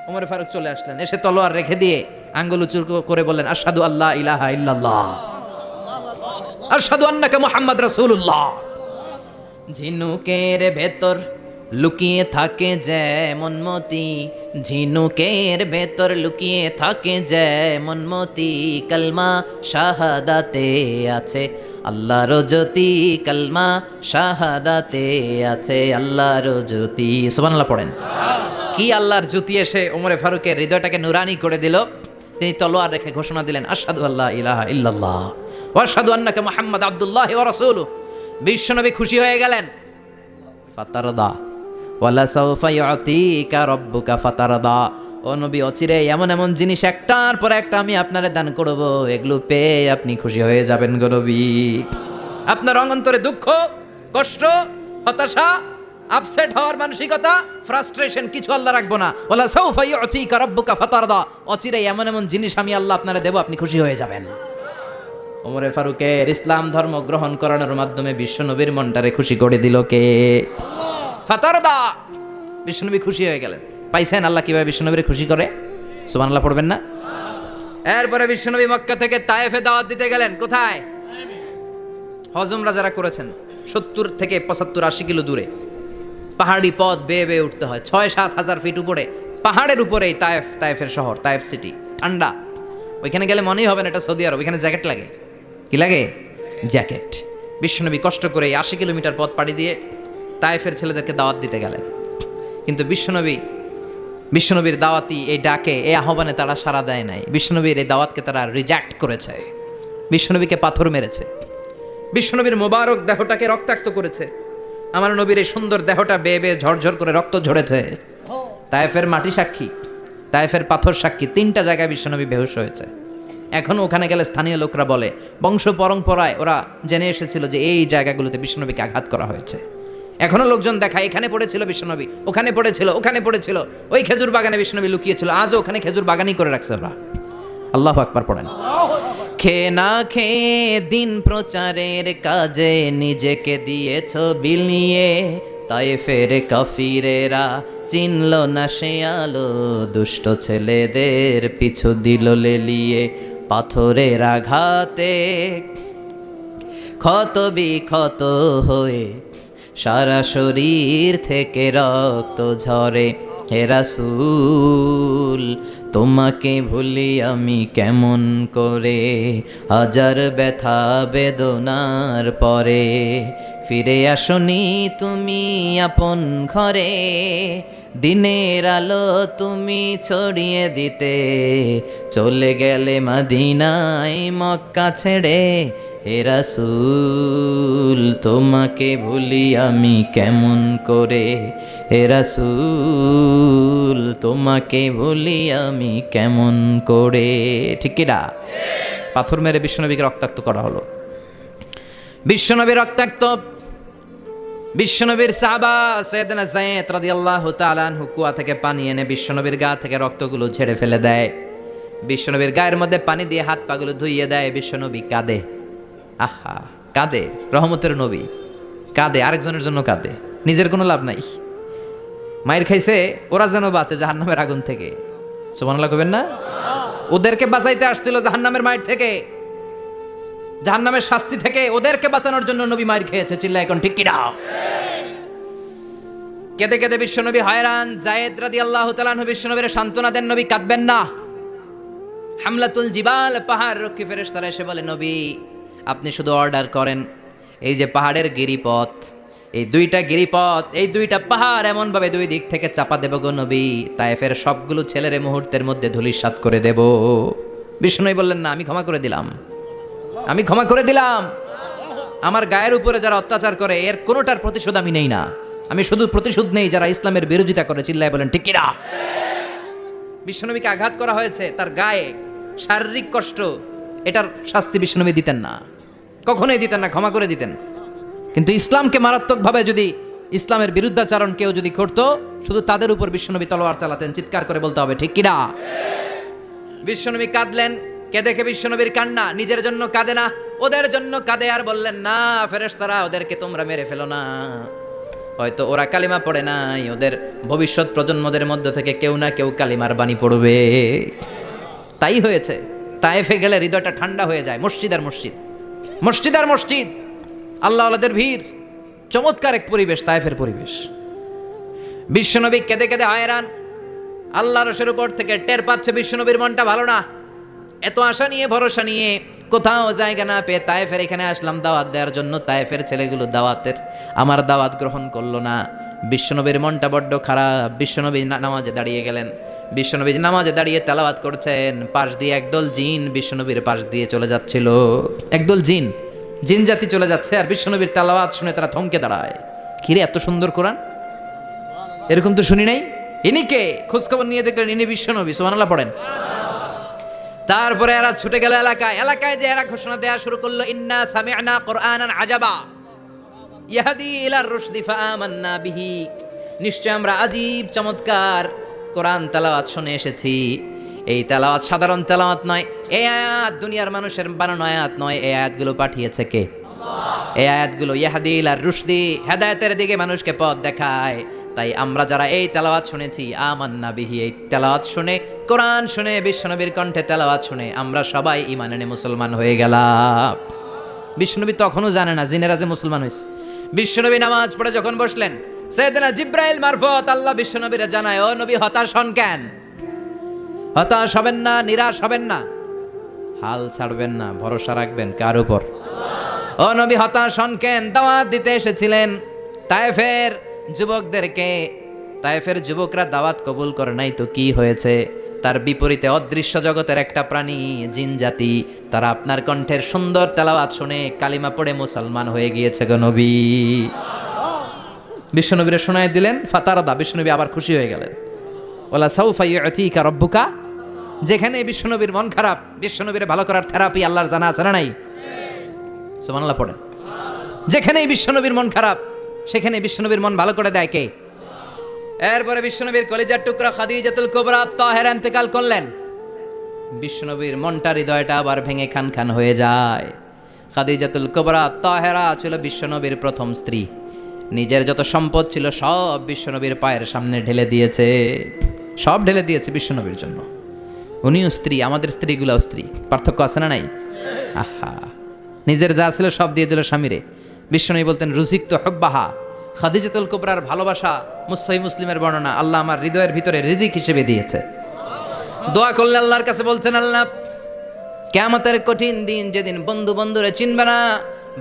ওমর ফারুক চলে আসলেন, এসে তলোয়ার রেখে দিয়ে আঙ্গুল উঁচু করে বললেন, আশহাদু আল্লা ইলাহা ইল্লাল্লাহ, আশহাদু আন্নাকা মুহাম্মদ রাসূলুল্লাহ। ঝিনুকের ভেতর লুকিয়ে থাকে যেমন মতি, ঝিনুকের ভেতর লুকিয়ে থাকে যেমন মতি, কলমা শাহাদাতে আছে আল্লাহর জ্যোতি কালমা শাহাদাতে আছে আল্লাহর জ্যোতি। সুবহানাল্লাহ পড়েন। কি আল্লাহর জ্যোতি এসে ওমরে ফারুকের হৃদয়টাকে নুরানি করে দিল। তিনি তলোয়ার রেখে ঘোষণা দিলেন, আশহাদু আল্লা ইলাহা ইল্লাল্লাহ ওয়া আশহাদু আন্নাকা মুহাম্মাদ আবদুল্লাহ ওয়া রাসূলুহু। বিশ্বনবী খুশি হয়ে গেলেন। ফাতারদা ওয়ালা সাউফা ইউতিকা রাব্বুকা ফাতারদা। ও নবী, অচিরে এমন এমন জিনিস একটার পর একটা আমি আপনারে দান করব, এগুলো পেয়ে আপনি খুশি হয়ে যাবেন গো নবী। আপনার অন্তরে দুঃখ, কষ্ট, হতাশা, আপসেট হওয়ার মানসিকতা, ফ্রাস্ট্রেশন কিছু আল্লাহ রাখবো না। ওয়ালা সাউফা ইউতিকা রাব্বুকা ফাতারদা। অচিরে এমন এমন জিনিস আমি আল্লাহ আপনারে দেব, আপনি খুশি হয়ে যাবেন। ওমরে ফারুকের ইসলাম ধর্ম গ্রহণ করানোর মাধ্যমে বিশ্বনবীর মনটারে খুশি করে দিল কে? ফাতারদা। বিশ্বনবী খুশি হয়ে গেলেন। পাইছেন আল্লাহ কিভাবে বিশ্বনবীরে খুশি করে? সুবহানাল্লাহ পড়বেন না? এরপরে বিশ্বনবী মক্কা থেকে তায়েফে দাওয়াত দিতে গেলেন। কোথায়? হজ উমরা যারা করেছেন 70 থেকে 75 80 কিলো দূরে পাহাড়ি পথ বেয়ে বেয়ে উঠতে হয়, 6-7 হাজার ফিট উপরে পাহাড়ের উপরেই তায়েফের শহর, তায়েফ সিটি। ঠান্ডা। ওইখানে গেলে মনেই হবে না এটা সৌদি আরব। ওইখানে জ্যাকেট লাগে। কি লাগে? জ্যাকেট। বিশ্বনবী কষ্ট করে 80 কিলোমিটার পথ পাড়ি দিয়ে তায়েফের ছেলেদেরকে দাওয়াত দিতে গেলেন। কিন্তু বিশ্বনবীর দাওয়াতি এই ডাকে, এই আহ্বানে তারা সাড়া দেয় নাই। বিশ্বনবীর এই দাওয়াতকে তারা রিজেক্ট করেছে। বিশ্বনবীকে পাথর মেরেছে। বিশ্বনবীর মোবারক দেহটাকে রক্তাক্ত করেছে। আমার নবীর এই সুন্দর দেহটা বেয়ে বেয়ে ঝরঝর করে রক্ত ঝরেছে। তায়েফের মাটি সাক্ষী, তায়েফের পাথর সাক্ষী। 3টা জায়গায় বিশ্বনবী বেহুশ হয়েছে। এখনো ওখানে গেলে স্থানীয় লোকরা বলে, বংশ পরম্পরায় ওরা জেনে এসেছিল যে এই জায়গাগুলোতে বিশ্বনবীকে আঘাত করা হয়েছে। এখনো লোকজন দেখায়, এখানে পড়েছিল বিশ্বনবী, ওখানে পড়েছিল, ওখানে পড়েছিল, ওই খেজুর বাগানে বিশ্বনবী লুকিয়েছিল। আজও ওখানে খেজুর বাগানই করে রাখছে ওরা। আল্লাহু আকবার পড়েন। খেয়ে না খেয়ে দিন প্রচারের কাজে নিজেকে দিয়েছ বিলিয়ে, তায়েফের কাফিরেরা চিনল না সে আলো, দুষ্ট ছেলেদের পিছু দিল লেলিয়ে, পাথরের আঘাতে ক্ষত বিক্ষত হয়ে সারা শরীর থেকে রক্ত ঝরে। হে রাসূল, তোমাকে ভুলি আমি কেমন করে, হাজার ব্যথা বেদনার পরে, ফিরে আসনি তুমি আপন ঘরে, দিনের আলো তুমি ছড়িয়ে দিতে, চলে গেলে মদিনায় মক্কা ছেড়ে। হে রাসূল, তোমাকে ভুলি আমি কেমন করে, হে রাসূল, তোমাকে ভুলি আমি কেমন করে। ঠিক কি না? পাথর মেরে বিশ্বনবীকে রক্তাক্ত করা হলো। বিশ্বনবী রক্তাক্ত। বিশ্বনবীর সাহাবা সাইয়েদনা যায়েদ রাদিয়াল্লাহু তাআলা আনহু কুয়া থেকে পানি এনে বিশ্বনবীর গা থেকে রক্তগুলো ঝেড়ে ফেলে দেয়। বিশ্বনবীর গায়ের মধ্যে পানি দিয়ে হাত পাগুলো ধুইয়ে দেয়। বিশ্বনবী কাঁদে। আহা, কাঁদে। রহমতের নবী কাঁদে, আরেকজনের জন্য কাঁদে, নিজের কোনো লাভ নাই। মায়ের খাইছে, ওরা যেন বাঁচে জাহান্নামের আগুন থেকে। সুবহানাল্লাহ কইবেন না? ওদেরকে বাঁচাইতে আসছিল জাহান্নামের মায়ের থেকে, জাহান্নামের শাস্তি থেকে। ওদেরকে বাঁচানোর জন্য নবী মায়ের খেয়েছে। চিল্লা এখন ঠিক কি না? কেঁদে কেঁদে বিশ্বনবী হয়রান। যায়েদ রাদিয়াল্লাহু তাআলা আনহু বিশ্বনবীর সান্ত্বনা দেন, নবী কাঁদবেন না। হামলাতুল জিবাল, পাহাড় রক্ষী ফেরেশতারা এসে বলে, নবী আপনি শুধু অর্ডার করেন, এই যে পাহাড়ের গিরিপথ, এই 2টা গিরিপথ, এই 2টা পাহাড় এমন ভাবে 2 দিক থেকে চাপা দেব গো নবী, তায়েফের সবগুলো ছেলের মুহূর্তের মধ্যে ধূলিসাৎ করে দেব। বিষ্ণুই বললেন, না, আমি ক্ষমা করে দিলাম, আমি ক্ষমা করে দিলাম। আমার গায়ের উপরে যারা অত্যাচার করে এর কোনোটার প্রতিশোধ আমি নেই না। আমি শুধু প্রতিশোধ নেই যারা ইসলামের বিরোধিতা করে। চিল্লায় বলেন ঠিক কি না? বিশ্বনবীকে আঘাত করা হয়েছে, তার গায়ে শারীরিক কষ্ট, এটার শাস্তি বিশ্বনবী দিতেন না, কখনোই দিতেন না, ক্ষমা করে দিতেন। কিন্তু ইসলামকে মারাত্মকভাবে যদি ইসলামের বিরুদ্ধাচরণ কেউ যদি করতো, শুধু তাদের উপর বিশ্বনবী তলোয়ার চালাতেন। চিৎকার করে বলতে হবে ঠিক কিনা? বিশ্বনবী কাঁদলেন। কে দেখে বিশ্বনবীর কান্না? নিজের জন্য কাঁদে না, ওদের জন্য কাঁদে। আর বললেন, না ফেরেশতারা, ওদেরকে তোমরা মেরে ফেলো না, হয়তো ওরা কালিমা পড়ে নাই, ওদের ভবিষ্যৎ প্রজন্মদের মধ্য থেকে কেউ না কেউ কালিমার বাণী পড়বে। তাই হয়েছে। তায়েফে গেলে হৃদয়টা ঠান্ডা হয়ে যায়। মসজিদ আর মসজিদ, মসজিদ আর মসজিদ, আল্লাহ আল্লাহদের ভিড়, চমৎকার এক পরিবেশ তায়েফের পরিবেশ। বিশ্বনবী কেঁদে কেঁদে হয়রান। আল্লাহর রসের উপর থেকে টের পাচ্ছে বিশ্বনবীর মনটা ভালো না। এত আশা নিয়ে ভরসা নিয়ে কোথাও জায়গা না পেয়ে তায়েফের এখানে আসলাম দাওয়াত দেওয়ার জন্য। তায়েফের ছেলেগুলো দাওয়াতের আমার দাওয়াত গ্রহণ করলো না। বিশ্বনবীর মনটা বড্ড খারাপ। বিশ্বনবী নামাজে দাঁড়িয়ে গেলেন। বিশ্বনবী নামাজে দাঁড়িয়ে তেলাওয়াত করছেন, পাশ দিয়ে একদল জিন বিশ্বনবীর পাশ দিয়ে চলে যাচ্ছিল। একদল জিন, জিন জাতি চলে যাচ্ছে, আর বিশ্বনবীর তেলাওয়াত শুনে তারা থমকে দাঁড়ায়। কিরে, এত সুন্দর কোরআন, এরকম তো শুনি নাই। ইনি কে? খোঁজখবর নিয়ে দেখলেন ইনি বিশ্বনবী। সুবহানাল্লাহ পড়েন। তারপরে এরা ছুটে গেল এলাকায়। এলাকায় যে এরা ঘোষণা দেয়া শুরু করলো, ইন্না সামি'না কুরআনান আজাবা ইয়াহদি ইলার রুশদি ফাআমান্না বিহি। নিশ্চয় আমরা আজীব চমৎকার কোরআন তেলাওয়াত শুনে এসেছি। এই তেলাওয়াত সাধারণ তেলাওয়াত নয়, এই আয়াত দুনিয়ার মানুষের বানানো আয়াত নয়। এই আয়াতগুলো পাঠিয়েছে কে? আল্লাহ। এই আয়াতগুলো ইয়াহদি ইলার রুশদি, হেদায়েতের দিকে মানুষকে পথ দেখায়। তাই আমরা যারা এই তেলাওয়াত শুনেছি, আমান্না বিহি, এই তেলাওয়াত শুনে, কোরআন শুনে, বিশ্বনবীর কণ্ঠে তেলাওয়াত শুনে আমরা সবাই ঈমান এনে মুসলমান হয়ে গেলাম। বিশ্বনবী তখনও জানে না জিনেরা যে মুসলমান হয়েছে। বিশ্বনবী নামাজ পড়ে যখন বসলেন, সাইয়েদনা জিব্রাইল মারফত আল্লাহ বিশ্বনবীরে জানায়, ও নবী হতাশ হন কেন? হতাশ হবেন না, নিরাশ হবেন না, হাল ছাড়বেন না, ভরসা রাখবেন কার উপর? ও নবী হতাশ হন কেন? দাওয়াত দিতে এসেছিলেন তায়েফের যুবকদেরকে। তায়েফের যুবকরা দাওয়াত কবুল করে নাই তো কি হয়েছে? তার বিপরীতে অদৃশ্য জগতের একটা প্রাণী, জিন জাতি, তারা আপনার কণ্ঠের সুন্দর তেলাওয়াত শুনে কালিমা পড়ে মুসলমান হয়ে গিয়েছে গো নবী। বিশ্বনবীরে শোনায় দিলেন, ফাতারাদা, বিশ্বনবী আবার খুশি হয়ে গেলেন। ওয়ালা সাউফা ইউতিকা রাব্বুকা। যেখানে বিশ্বনবীর মন খারাপ, বিশ্বনবীরে ভালো করার থেরাপি আল্লাহর জানা আছে না নাই? সুবহানাল্লাহ পড়েন। যেখানেই বিশ্বনবীর মন খারাপ, সেখানে বিশ্বনবীর মন ভালো করে দেয় কে? এরপরে বিশ্বনবীর কলিজার টুকরা খাদিজাতুল কুবরা তাহেরা ইন্তেকাল করলেন। বিশ্বনবীর মনটা, হৃদয়টা আবার ভেঙে খান খান হয়ে যায়। খাদিজাতুল কুবরা তাহেরা ছিল বিশ্বনবীর প্রথম স্ত্রী। নিজের যত সম্পদ ছিল সব বিশ্বনবীর পায়ের সামনে ঢেলে দিয়েছে, সব ঢেলে দিয়েছে বিশ্বনবীর জন্য। উনিও স্ত্রী, আমাদের স্ত্রীগুলাও স্ত্রী, পার্থক্য আছে না নাই? আহা, নিজের যা ছিল সব দিয়ে দিল স্বামীরে। বিশ্বনবী বলতেন, রুজিক তো হব্বাহা। খাদিজাতুল কুবরার ভালোবাসা সহিহ মুসলিমের বর্ণনা, আল্লাহ আমার হৃদয়ের ভিতরে রিজিক হিসেবে দিয়েছে। দোয়া করলে আল্লাহর কাছে বলছেন, আল্লাহ কিয়ামতের কঠিন দিন, যেদিন বন্ধু বন্ধুরে চিনবে না,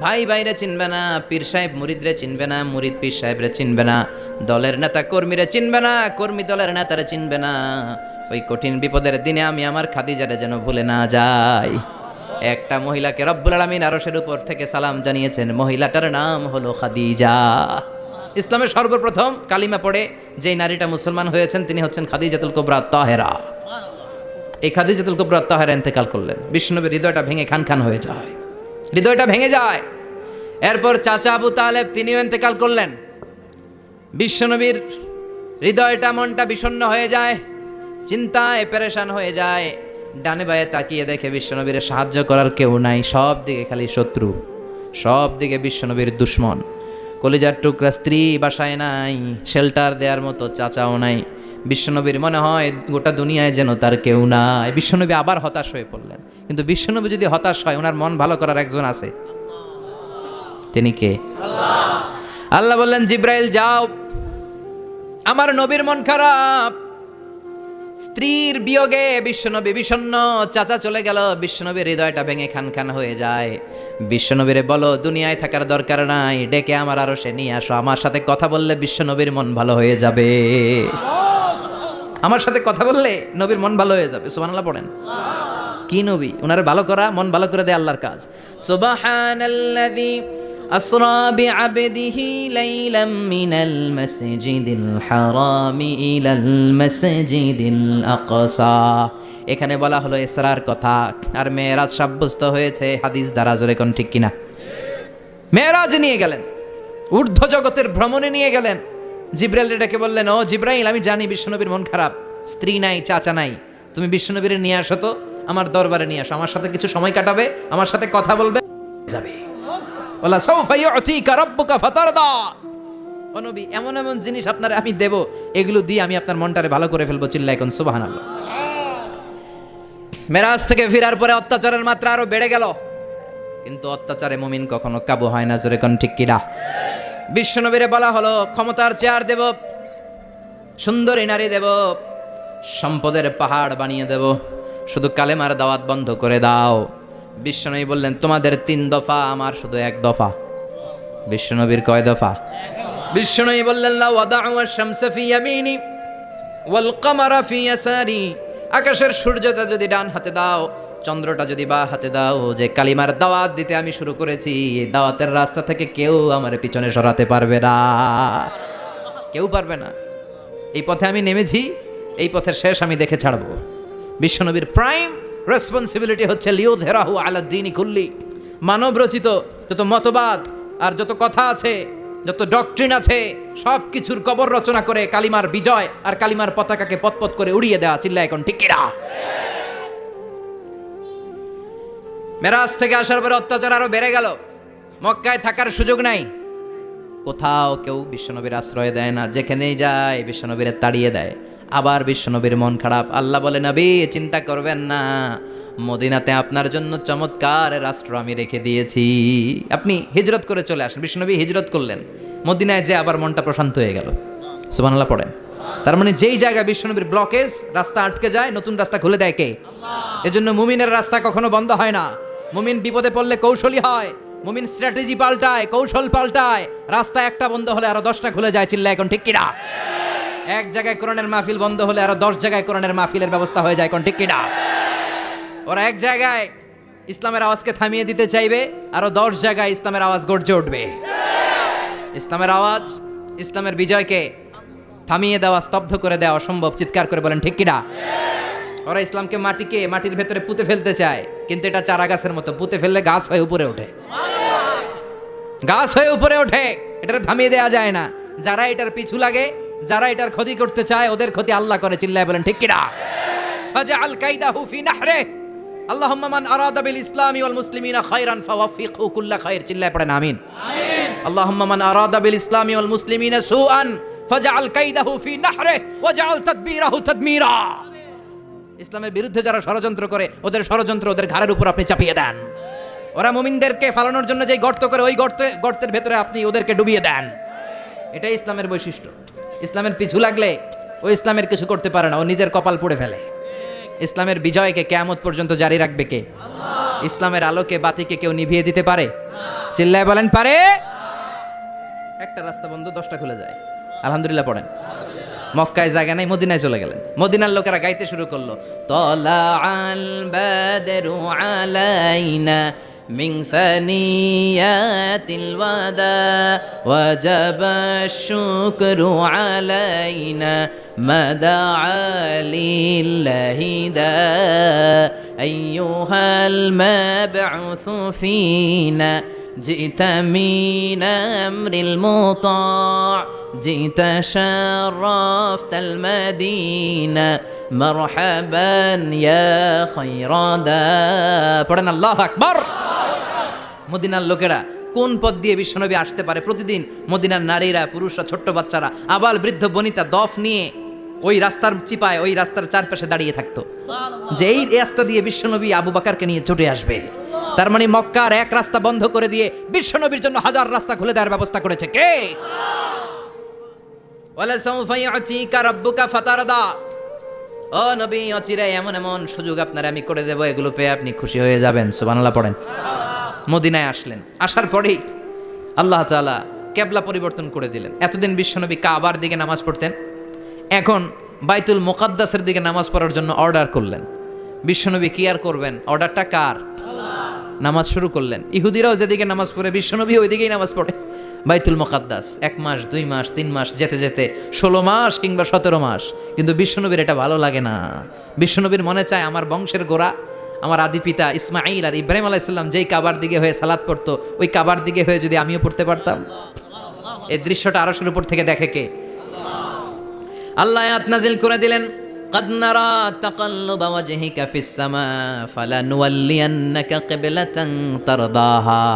ভাই ভাইরে চিনবে না, পীর সাহেব মুরিদরে চিনবে না, মুরিদ পীর সাহেবরে চিনবে না, দলের নেতা কর্মীরে চিনবে না, কর্মী দলের নেতারে চিনবে না, ওই কঠিন বিপদের দিনে আমি আমার খাদিজারে যেন ভুলে না যাই। একটা মহিলাকে রব্বুল আলামিন আরশের উপর থেকে সালাম জানিয়েছেন, মহিলাটার নাম হলো খাদিজা। ইসলামের সর্বপ্রথম কালিমা পড়ে যেই নারীটা মুসলমান হয়েছেন তিনি হচ্ছেন খাদিজাতুল কুবরা তাহেরা। এই খাদিজাতুল কুবরা তাহেরা ইন্তেকাল করলেন। বিশ্বনবীর হৃদয়টা ভেঙে খান খান হয়ে যায়, হৃদয়টা ভেঙে যায়। এরপর চাচা আবু তালেব তিনিও ইন্তেকাল করলেন। বিশ্বনবীর হৃদয়টা, মনটা বিষণ্ণ হয়ে যায়, চিন্তায় পেরেশান হয়ে যায়। ডানে বায়ে তাকিয়ে দেখে বিশ্বনবীর সাহায্য করার কেউ নাই, সব দিকে খালি শত্রু, সব দিকে বিশ্বনবীর দুশ্মন। কলিজার টুকরা স্ত্রী বাসায় নাই, শেল্টার দেওয়ার মতো চাচাও নাই। বিশ্বনবীর মনে হয় গোটা দুনিয়ায় যেন তার কেউ নাই। বিশ্বনবী আবার হতাশ হয়ে পড়লেন। কিন্তু বিশ্বনবী যদি হতাশ হয়, ওনার মন ভালো করার একজন আছে। তিনি কে? আল্লাহ বললেন, জিব্রাইল যাও, আমার নবীর মন খারাপ, স্ত্রীর বিয়োগে বিশ্বনবী বিষণ্ণ, চাচা চলে গেল, বিশ্বনবীর হৃদয়টা ভেঙে খান খান হয়ে যায়। বিশ্বনবীরে বলো দুনিয়ায় থাকার দরকার নাই, ডেকে আমার আরশে নিয়ে আসো, আমার সাথে কথা বললে বিশ্বনবীর মন ভালো হয়ে যাবে। আমার সাথে কথা বললে নবীর মন ভালো হয়ে যাবে। সুবহানাল্লাহ পড়েন। কি নবী, ওনার ভালো করা, মন ভালো করে দেয় আল্লাহর কাজ। সুবহানাল্লাযী আসরা বিআবদিহি লাইলাম মিনাল মাসজিদিল হারামি ইলাল মাসজিদিল আকসা। এখানে বলা হলো ইসরার কথা, আর মেরাজ সাব্যস্ত হয়েছে হাদিস দ্বারা। জোরে কোন ঠিক কিনা? মেরাজে নিয়ে গেলেন, ঊর্ধ্ব জগতের ভ্রমণে নিয়ে গেলেন। জিব্রাইল ডেকে বললেন, ও জিব্রাইল, আমি জানি বিশ্বনবীর মন খারাপ, স্ত্রী নাই, চাচা নাই, তুমি বিশ্বনবীরে নিয়ে আসো তো, আমার দরবারে নিয়ে আসো, আমার সাথে কিছু সময় কাটাবে, আমার সাথে কথা বলবে, যাবে। ওয়ালা সাউফা ইউতিকা রাব্বুকা ফাতারদা। ও নবী, এমন এমন জিনিস আপনারে আমি দেব, এগুলো দিয়ে আমি আপনার মনটারে ভালো করে ফেলবো। চিল্লায় কোন সুবহানাল্লাহ। মেরাজ থেকে ফেরার পরে অত্যাচারের মাত্রা আরো বেড়ে গেল, কিন্তু অত্যাচারে মুমিন কখনো কাবু হয় না। জোরে কোন ঠিক কিনা? বিশ্বনবীরে বলা হলো, ক্ষমতার চেয়ার দেব, সুন্দরী নারী দেব, সম্পদের পাহাড় বানিয়ে দেব, শুধু কালেমার দাওয়াত বন্ধ করে দাও। বিশ্বনবী বললেন তোমাদের 3 দফা, আমার শুধু 1 দফা। বিশ্বনবীর কয় দফা? বিশ্বনবী বললেন লা ওয়াদাউ আশ-শামসা ফি ইয়ামিনি ওয়াল কামারা ফি ইয়াসারি, আকাশের সূর্যটা যদি ডান হাতে দাও, চন্দ্রটা যদি বা হাতে দাও, যে কালিমার দাওয়াত দিতে আমি শুরু করেছি, এই দাওয়াতের রাস্তা থেকে কেউ আমার পিছনে সরাতে পারবে না, কেউ পারবে না। এই পথে আমি নেমেছি, এই পথের শেষ আমি দেখে ছাড়বো। বিশ্বনবীর প্রাইম রেসপন্সিবিলিটি হচ্ছে লিউযহিরাহু আলা দ্বীনি কুল্লি, মানব রচিত যত মতবাদ আর যত কথা আছে, যত ডক্ট্রিন আছে, সব কিছুর কবর রচনা করে কালিমার বিজয় আর কালিমার পতাকাকে পতপত করে উড়িয়ে দেওয়া। চিল্লায় এখন ঠিক কিনা? মেরাজ থেকে আসার পরে অত্যাচার আরো বেড়ে গেল, মক্কায় থাকার সুযোগ নাই, কোথাও কেউ বিশ্বনবীর আশ্রয় দেয় না, যেখানেই যায় বিশ্বনবীর তাড়িয়ে দেয়। আবার বিশ্বনবীর মন খারাপ, আল্লাহ বলে নবী চিন্তা করবেন না, মদিনাতে আপনার জন্য চমৎকার রাষ্ট্র আমি রেখে দিয়েছি, আপনি হিজরত করে চলে আসেন। বিশ্বনবী হিজরত করলেন, মদিনায় যে আবার মনটা প্রশান্ত হয়ে গেল। সুবহানাল্লাহ পড়েন। তার মানে যেই জায়গায় বিশ্বনবীর ব্লকেজ, রাস্তা আটকে যায়, নতুন রাস্তা খুলে দেয় কে? এজন্য মুমিনের রাস্তা কখনো বন্ধ হয় না। মুমিন বিপদে পড়লে কৌশলী হয়, মুমিন স্ট্র্যাটেজি পাল্টায়, কৌশল পাল্টায়। রাস্তা একটা বন্ধ হলে আরো 10টা খুলে যায়। চিল্লায় এখন ঠিক কিনা? এক জায়গায় কোরআনের মাহফিল বন্ধ হলে আরো 10 জায়গায় কোরআনের মাহফিলের ব্যবস্থা হয়ে যায়। এখন ঠিক কিনা? ওরা এক জায়গায় ইসলামের আওয়াজকে থামিয়ে দিতে চাইবে, আরো 10 জায়গায় ইসলামের আওয়াজ গর্জে উঠবে। ইসলামের আওয়াজ, ইসলামের বিজয়কে থামিয়ে দেওয়া, স্তব্ধ করে দেওয়া অসম্ভব। চিৎকার করে বলেন ঠিক কিনা? ওরা ইসলামকে মাটির ভেতরে পুঁতে ফেলতে চায়, কিন্তু এটা চারা গাছের মতো, পুঁতে ফেললে গাছ হয়ে উপরে ওঠে, গাছ হয়ে উপরে ওঠে, এটা থামিয়ে দেওয়া যায় না। যারা এটার পিছু লাগে, যারা এটার ক্ষতি করতে চায়, ওদের ক্ষতি আল্লাহ করে। চিল্লায় বলেন ঠিক কিনা? ফাজআল কাইদাহু ফি নাহরে, আল্লাহুম্মা মান আরাদা বিল ইসলামি ওয়াল মুসলিমিনা খায়রান ফাওয়াফিকহু কুল্লা খায়র। চিল্লায় পড়েন আমিন। আল্লাহুম্মা মান আরাদা বিল ইসলামি ওয়াল মুসলিমিনা সুআন ফাজআল কাইদাহু ফি নাহরে ওয়াজআল তাদবীরাহু তাদমীরা। ইসলামের বিরুদ্ধে যারা ষড়যন্ত্র করে, ওদের ষড়যন্ত্র ওদের ঘাড়ের উপর আপনি চাপিয়ে দেন। ওরা মুমিনদেরকে ফালানোর জন্য যে গর্ত করে, ওই গর্তের ভেতরে আপনি ওদেরকে ডুবিয়ে দেন। এটাই ইসলামের বৈশিষ্ট্য। ইসলামের পিছু লাগলে ও ইসলামের কিছু করতে পারে না, ও নিজের কপাল পুড়ে ফেলে। ইসলামের বিজয়কে কিয়ামত পর্যন্ত জারি রাখবে কে? ইসলামের আলোকে বাতিকে কেউ নিভিয়ে দিতে পারে? চিল্লায় বলেন পারে? একটা রাস্তা বন্ধ, 10টা খুলে যায়। আলহামদুলিল্লাহ পড়েন। মক্কায় জায়গা নাই, মদিনায় চলে গেলেন। মদিনার লোকেরা গাইতে শুরু করলো, তলা আল বাদরু আলাইনা মিন সানিয়াতিল ওয়াদা ওয়াজাবা শুকরু আলাইনা মাদা লিল্লাহি দা আইয়ুহাল মাবউসু ফিনা জিতা মিন আমরিল মুতা' جئت شرفت المدينة مرحبا يا خير دا। পড়েন আল্লাহু আকবার। মদিনার লোকেরা কোন পথ দিয়ে বিশ্বনবী আসতে পারে? প্রতিদিন মদিনার নারীরা, পুরুষরা, ছোট্ট বাচ্চারা, আবাল বৃদ্ধ বনিতা দফ নিয়ে ওই রাস্তার চিপায়, ওই রাস্তার চারপাশে দাঁড়িয়ে থাকতো, যে এই রাস্তা দিয়ে বিশ্বনবী আবু বকরকে নিয়ে ছুটে আসবে। তার মানে মক্কার এক রাস্তা বন্ধ করে দিয়ে বিশ্বনবীর জন্য হাজার রাস্তা খুলে দেওয়ার ব্যবস্থা করেছে কে? ওয়ালা সাউফা ইউতিকা রাব্বুকা ফাতারদা। ও নবী, অচিরে এমন এমন সুযোগ আপনার আমি করে দেব, এগুলো পেয়ে আপনি খুশি হয়ে যাবেন। সুবহানাল্লাহ পড়েন। মদিনায় আসলেন, আসার পরেই আল্লাহ তাআলা কিবলা পরিবর্তন করে দিলেন। এতদিন বিশ্বনবী কাবার দিকে নামাজ পড়তেন, এখন বাইতুল মুকাদ্দাসের দিকে নামাজ পড়ার জন্য অর্ডার করলেন। বিশ্বনবী কি আর করবেন? অর্ডারটা কার? নামাজ শুরু করলেন। ইহুদিরাও যেদিকে নামাজ পড়ে, বিশ্বনবী ওই দিকেই নামাজ পড়ে। বাইতুল মুকাদ্দাস 1 মাস, 2 মাস, 3 মাস যেতে যেতে 16 মাস কিংবা 17 মাস, কিন্তু বিশ্বনবীর এটা ভালো লাগে না। বিশ্বনবীর মনে চায় আমার বংশের গোড়া, আমার আদি পিতা ইসমাঈল আর ইব্রাহিম আলাইহিস সালাম যেই কাবার দিকে হয়ে সালাত পড়তো, ওই কাবার দিকে হয়ে যদি আমিও পড়তে পারতাম। এই দৃশ্যটা আরশের উপর থেকে দেখে কে? আল্লাহ আয়াত নাজিল করে দিলেন, قد نرى تقلب وجهك في السماء فلنولينك قبلة ترضاها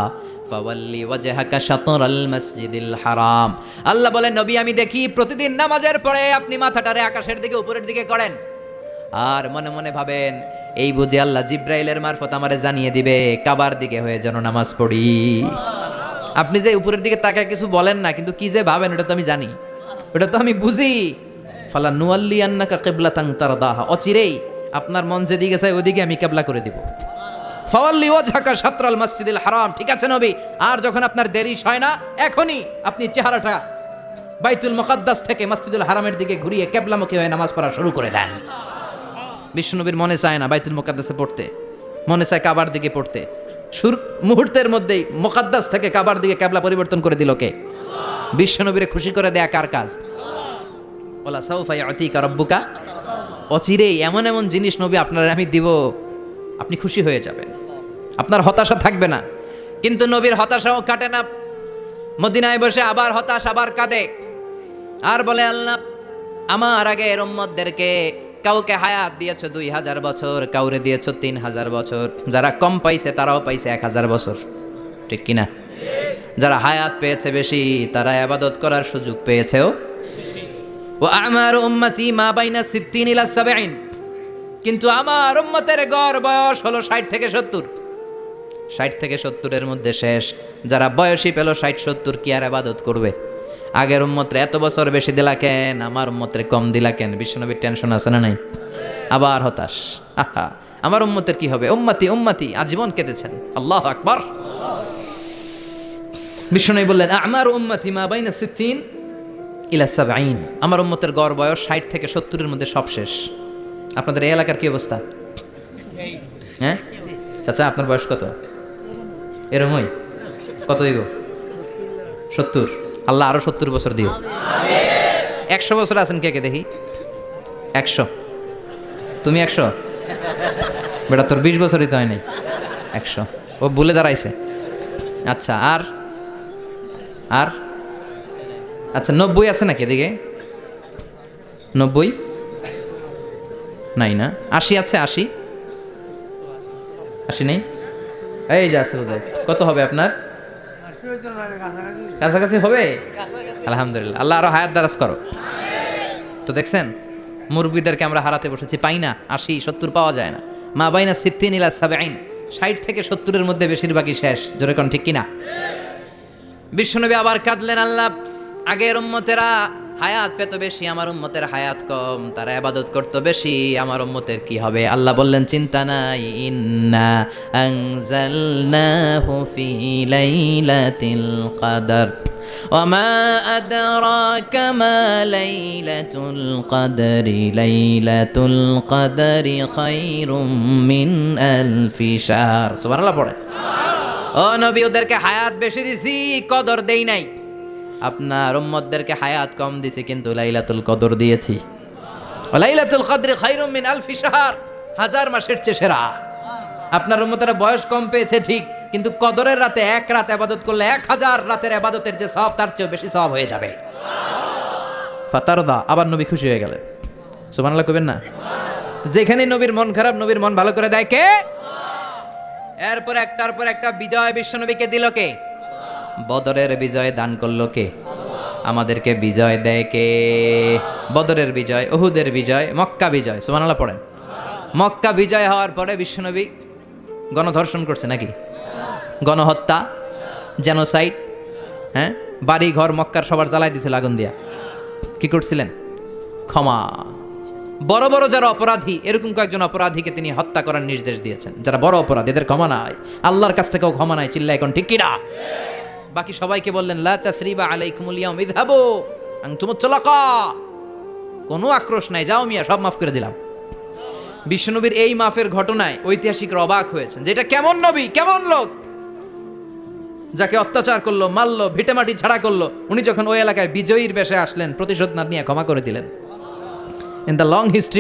فولي وجهك شطر المسجد الحرام। আল্লাহ বলেন, নবী আমি দেখি প্রতিদিন নামাজের পরে আপনি মাথাটারে আকাশের দিকে, উপরের দিকে করেন, আর মনে মনে ভাবেন এই বুঝে আল্লাহ জিব্রাইলের মারফত আমারে জানিয়ে দিবে কাবার দিকে হয়ে যেন নামাজ পড়ি। আপনি যে উপরের দিকে তাকায় কিছু বলেন না, কিন্তু কি যে ভাবেন ওটা তো আমি জানি, ওটা তো আমি বুঝি। ফালা নুয়াল্লিয়ান্নাকা কিবলাতান তারদাহা, অচিরেই আপনার মন যেদিকে চায় ওদিকে আমি কিবলা করে দিব। ফাওয়াল্লি ওয়াজহাকা শাতরাল মসজিদিল হারাম, ঠিক আছে নবী? আর যখন আপনার দেরি হয় না, এখনই আপনি চেহারাটা বাইতুল মুকাদ্দাস থেকে মসজিদুল হারামের দিকে ঘুরিয়ে কিবলামুখী হয়ে নামাজ পড়া শুরু করে দেন। বিশ্বনবীর মনে চায় না বাইতুল মুকাদ্দাসে পড়তে, মনে চায় কাবার দিকে পড়তে। মুহূর্তের মধ্যেই মুকাদ্দাস থেকে কাবার দিকে কিবলা পরিবর্তন করে দিল কে? বিশ্বনবীরে খুশি করে দেয়া কার কাজ? ওলা সাউফা ইয়াতিকা রাব্বুকা, অচিরেই এমন এমন জিনিস নবী আপনার আমি দিব, আপনি খুশি হয়ে যাবেন, আপনার হতাশা থাকবে না। কিন্তু নবীর হতাশাও কাটে না। মদিনায় বসে আবার হতাশ, আবার কাঁদে, আর বলে আল্লাহ আমার আগের উম্মতদেরকে কাউকে হায়াত দিয়েছ 2000 বছর, কাউরে দিয়েছ 3000 বছর, যারা কম পাইছে তারাও পাইছে 1000 বছর, ঠিক কিনা? যারা হায়াত পেয়েছে বেশি তারা ইবাদত করার সুযোগ পেয়েছেও। ওয়া আমারু উম্মতি মা বাইনা 60 ইলা 70, কিন্তু আমার উম্মতের গড় বয়স হলো 60 থেকে 70। 60 থেকে 70-এর মধ্যে শেষ। যারা বয়সী পেল 60-70, কি আর ইবাদত করবে? আগের উম্মতরে এত বছর বেশি দিলা কেন, আমার উম্মতরে কম দিলা কেন? বিশ্বনবীর টেনশন আছে না নাই? আবার হতাশ, আহা আমার উম্মতের কি হবে? উম্মতি উম্মতি আজীবন কেঁদেছেন। আল্লাহু আকবার। বিশ্বনবী বললেন আমার উম্মতি মা বাইনা 60 ইলা 70, আমার উম্মতের গড় বয়স 60 থেকে 70-এর মধ্যে সব শেষ। আপনাদের এই এলাকার কি অবস্থা? হ্যাঁ চাচা, আপনার বয়স কত? এরমই কত গো? 70। আল্লাহ আরো 70 বছর দিও। 100 বছর আছেন কে কে দেখি? 100। তুমি 100? বেটা তোর 20 বছরই তো হয় নাই। 100 ও ভুলে দাঁড়াইছে। আচ্ছা আর আর আচ্ছা 90 আছে নাকি এদিকে? 90 নাই না? 80 আছে? 80 নেই? এই যে আছে বোধহয়। কত হবে আপনার? কাছাকাছি হবে? আলহামদুলিল্লাহ, আল্লাহ আরো হায়াত দারাজ করো। তো দেখছেন মুরব্বীদেরকে আমরা হারাতে বসেছি, পাই না। 80 70 পাওয়া যায় না। মা বাইনা 60 ইলা 70, 60 থেকে 70-এর মধ্যে বেশিরভাগই শেষ। জোরে কোন ঠিক কিনা? বিশ্বনবী আবার কাঁদলেন, আল্লাহ আগের উম্মতেরা হায়াত পেত বেশি, আমার উম্মতের হায়াত কম, তারা ইবাদত করত বেশি, আমার উম্মতের কি হবে? আল্লাহ বললেন চিন্তা নাই, ইন্না আনজালনাহু ফি লাইলাতিল কদর ওয়া মা আদরাকা মা লাইলাতুল কদরি, লাইলাতুল কদরি খায়রুম মিন আলফি শাহর। সুবহানাল্লাহ পড়ে। ও নবী, ওদেরকে হায়াত বেশি দিছি, কদর দেই নাই। আপনার উম্মতদেরকে হায়াত কম দিছি, কিন্তু লাইলাতুল কদর দিয়েছি। লাইলাতুল কদরি খায়রুম মিন আলফি শাহর, 1000 মাসের চেয়ে সেরা। আপনার উম্মতেরা বয়স কম পেয়েছে ঠিক, কিন্তু কদরের রাতে এক রাত ইবাদত করলে 1000 রাতের ইবাদতের যে সওয়াব তার চেয়ে বেশি সওয়াব হয়ে যাবে। ফাতারদা, আবার নবী খুশি হয়ে গেলেন। সুবহানাল্লাহ কইবেন না? যেখানে নবীর মন খারাপ, নবীর মন ভালো করে দেয় কে? এরপর একটার পর একটা বিজয় বিশ্বনবীকে দিল কে? বদরের বিজয় দান করলো কে? আমাদেরকে বিজয় দেয় কে? বদরের বিজয়, উহুদের বিজয়, মক্কা বিজয়। সুবহানাল্লাহ পড়েন। মক্কা বিজয় হওয়ার পরে বিশ্বনবী গণধর্ষণ করছে নাকি? গণহত্যা, জেনোসাইড, হ্যাঁ, বাড়ি ঘর মক্কার সবার জ্বালাই দিয়েছিল আগুন দিয়া। কি করছিলেন? ক্ষমা। বড় বড় যারা অপরাধী, এরকম কয়েকজন অপরাধীকে তিনি হত্যা করার নির্দেশ দিয়েছেন। যারা বড় অপরাধী, এদের ক্ষমা নাই, আল্লাহর কাছ থেকেও ক্ষমা নাই। চিল্লা এখন ঠিক কিনা? বাকি সবাইকে বললেন লা তাসরিবা আলাইকুমুল ইয়াউম ইযহাবু আনতুমুত তালাকা, কোনো আক্রোশ নাই, যাও মিয়া, সব মাফ করে দিলাম। বিশ্বনবীর এই মাফের ঘটনায় ঐতিহাসিকরা অবাক হয়েছেন, যে এটা কেমন নবী, কেমন লোক, যাকে অত্যাচার করলো, মারলো, ভিটেমাটি ছাড়া করলো, উনি যখন ওই এলাকায় বিজয়ীর বেশে আসলেন, প্রতিশোধ না নিয়ে ক্ষমা করে দিলেন। In the long history